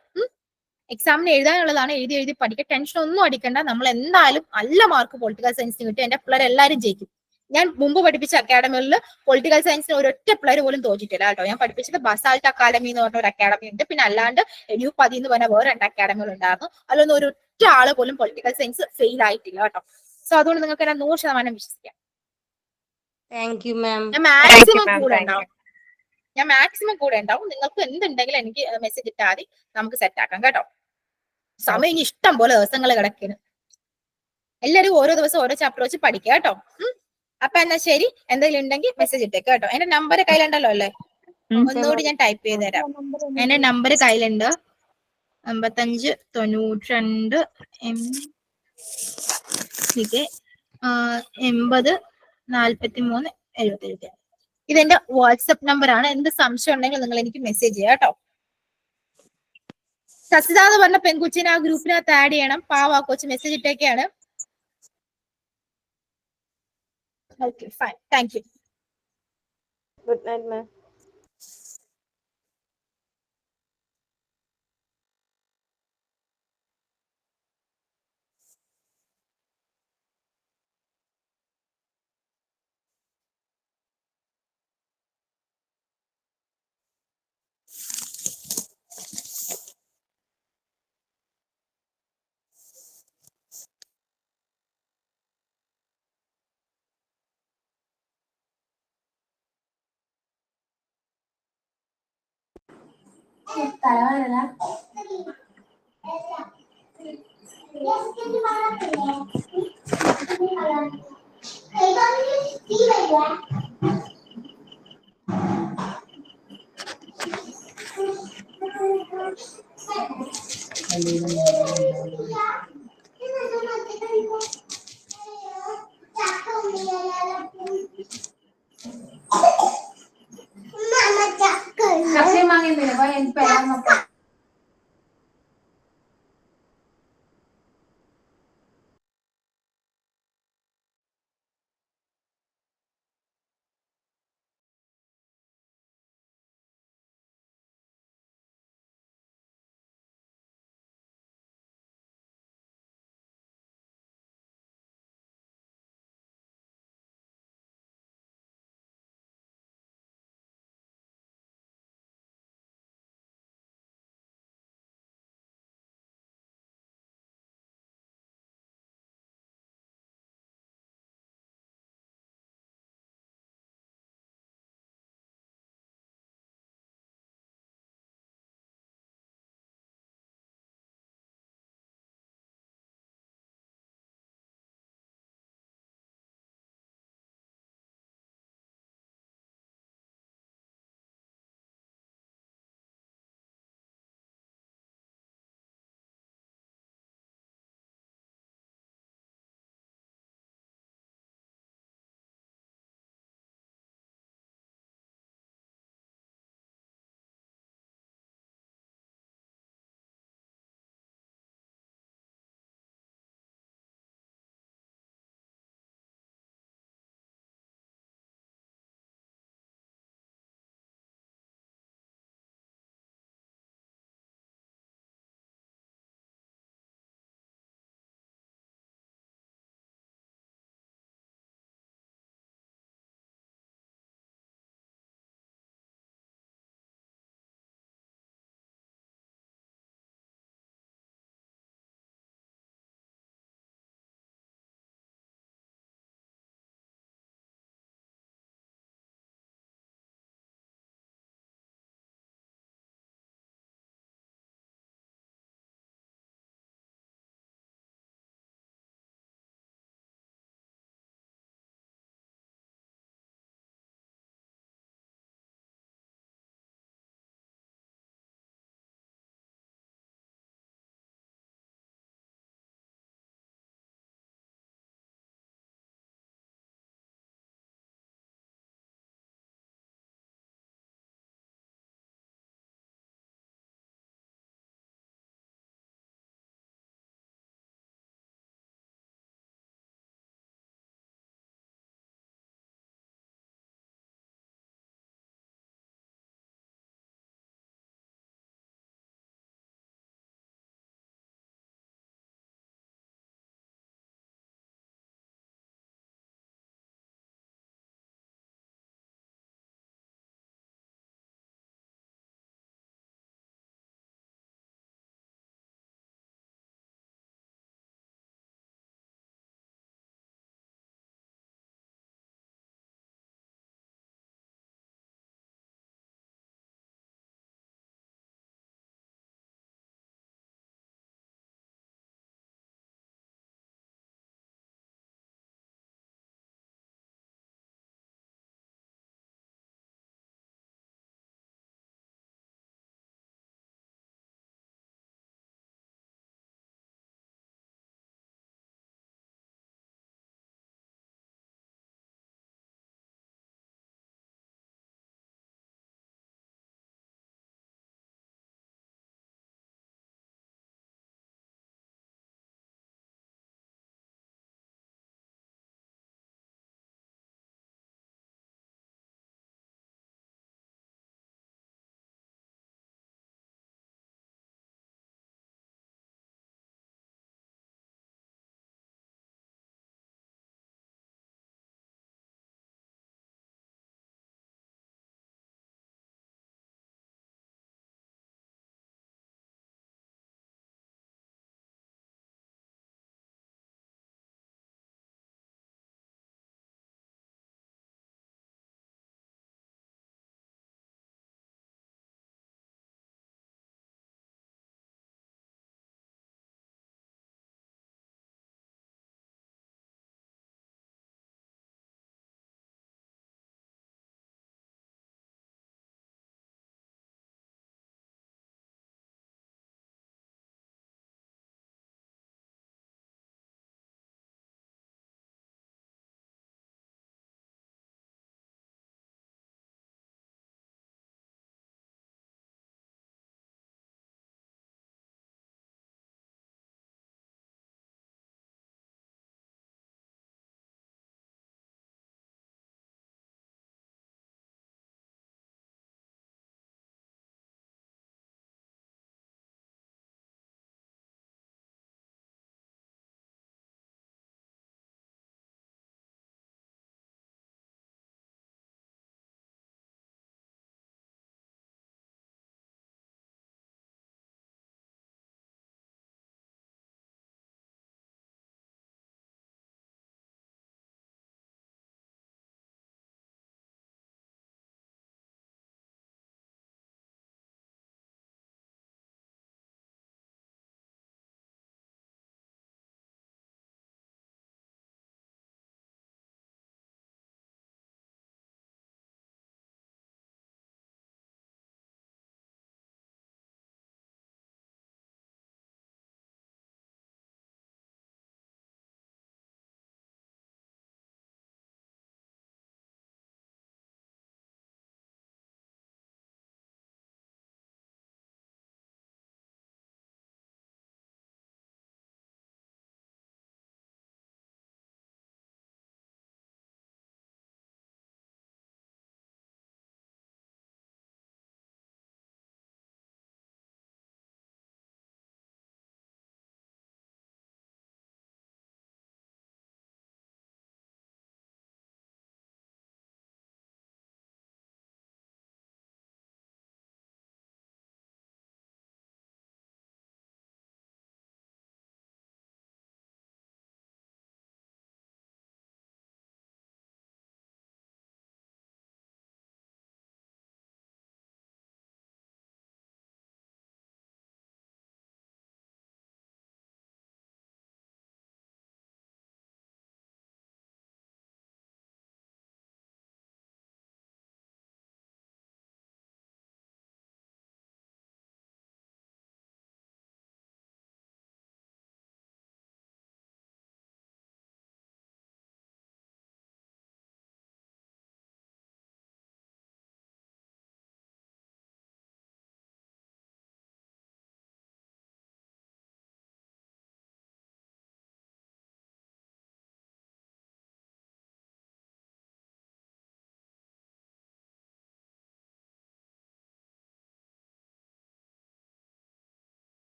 എക്സാമിന് എഴുതാനുള്ളതാണ്, എഴുതി പഠിക്കുക. ടെൻഷൻ ഒന്നും അടിക്കണ്ട. നമ്മൾ എന്തായാലും നല്ല മാർക്ക് പൊളിറ്റിക്കൽ സയൻസിന് കിട്ടും. എന്റെ പിള്ളേർ എല്ലാവരും ജയിക്കും. ഞാൻ മുമ്പ് പഠിപ്പിച്ച അക്കാഡമികളിൽ പൊളിറ്റിക്കൽ സയൻസിന് ഒരൊറ്റ പിള്ളേർ പോലും തോറ്റിട്ടില്ല കേട്ടോ. ഞാൻ പഠിപ്പിച്ചത് ബസാൾട്ട് അക്കാഡമി എന്ന് പറഞ്ഞ ഒരു അക്കാഡമി ഉണ്ട്. പിന്നെ അല്ലാണ്ട് NU-10 എന്ന് പറഞ്ഞ വേറെ 2 അക്കാഡമികൾ ഉണ്ടായിരുന്നു. അതിലൊന്നും ഒരൊറ്റ ആള് പോലും പൊളിറ്റിക്കൽ സയൻസ് ഫെയിൽ ആയിട്ടില്ല കേട്ടോ. സോ അതുകൊണ്ട് നിങ്ങൾക്ക് എന്നെ 100% വിശ്വസിക്കാം. താങ്ക് യു മാം. ഞാൻ മാക്സിമം കൂടെ ഉണ്ടാവും. നിങ്ങൾക്ക് എന്തുണ്ടെങ്കിലും എനിക്ക് മെസ്സേജ് ഇട്ടാൽ മതി, നമുക്ക് സെറ്റ് ആക്കാം കേട്ടോ. സമയം ഇനി ഇഷ്ടം പോലെ ദിവസങ്ങൾ കിടക്കുന്നു. എല്ലാവരും ഓരോ ദിവസം ഓരോ ചാപ്റ്റർ വെച്ച് പഠിക്കുക കേട്ടോ. അപ്പൊ എന്നാ ശരി, എന്തെങ്കിലും ഉണ്ടെങ്കിൽ മെസ്സേജ് ഇട്ടേക്ക് കേട്ടോ. എന്റെ നമ്പർ കയ്യിലുണ്ടല്ലോ അല്ലേ? ഒന്നുകൂടി ഞാൻ ടൈപ്പ് ചെയ്ത് തരാം. എന്റെ നമ്പർ കയ്യിലുണ്ട്, 55 92 80 43 77. ഇതെന്റെ വാട്സപ്പ് നമ്പർ ആണ്. എന്ത് സംശയം ഉണ്ടെങ്കിൽ നിങ്ങൾ എനിക്ക് മെസ്സേജ് ചെയ്യാം കേട്ടോ. സസിത എന്ന് പറഞ്ഞ പെൺകുച്ചിനെ ആ ഗ്രൂപ്പിനകത്ത് ആഡ് ചെയ്യണം. പാവ കൊച്ചു മെസ്സേജ് ഇട്ടേക്കാണ്. Okay, fine, thank you. Good night ma'am. അല്ലെങ്കിൽ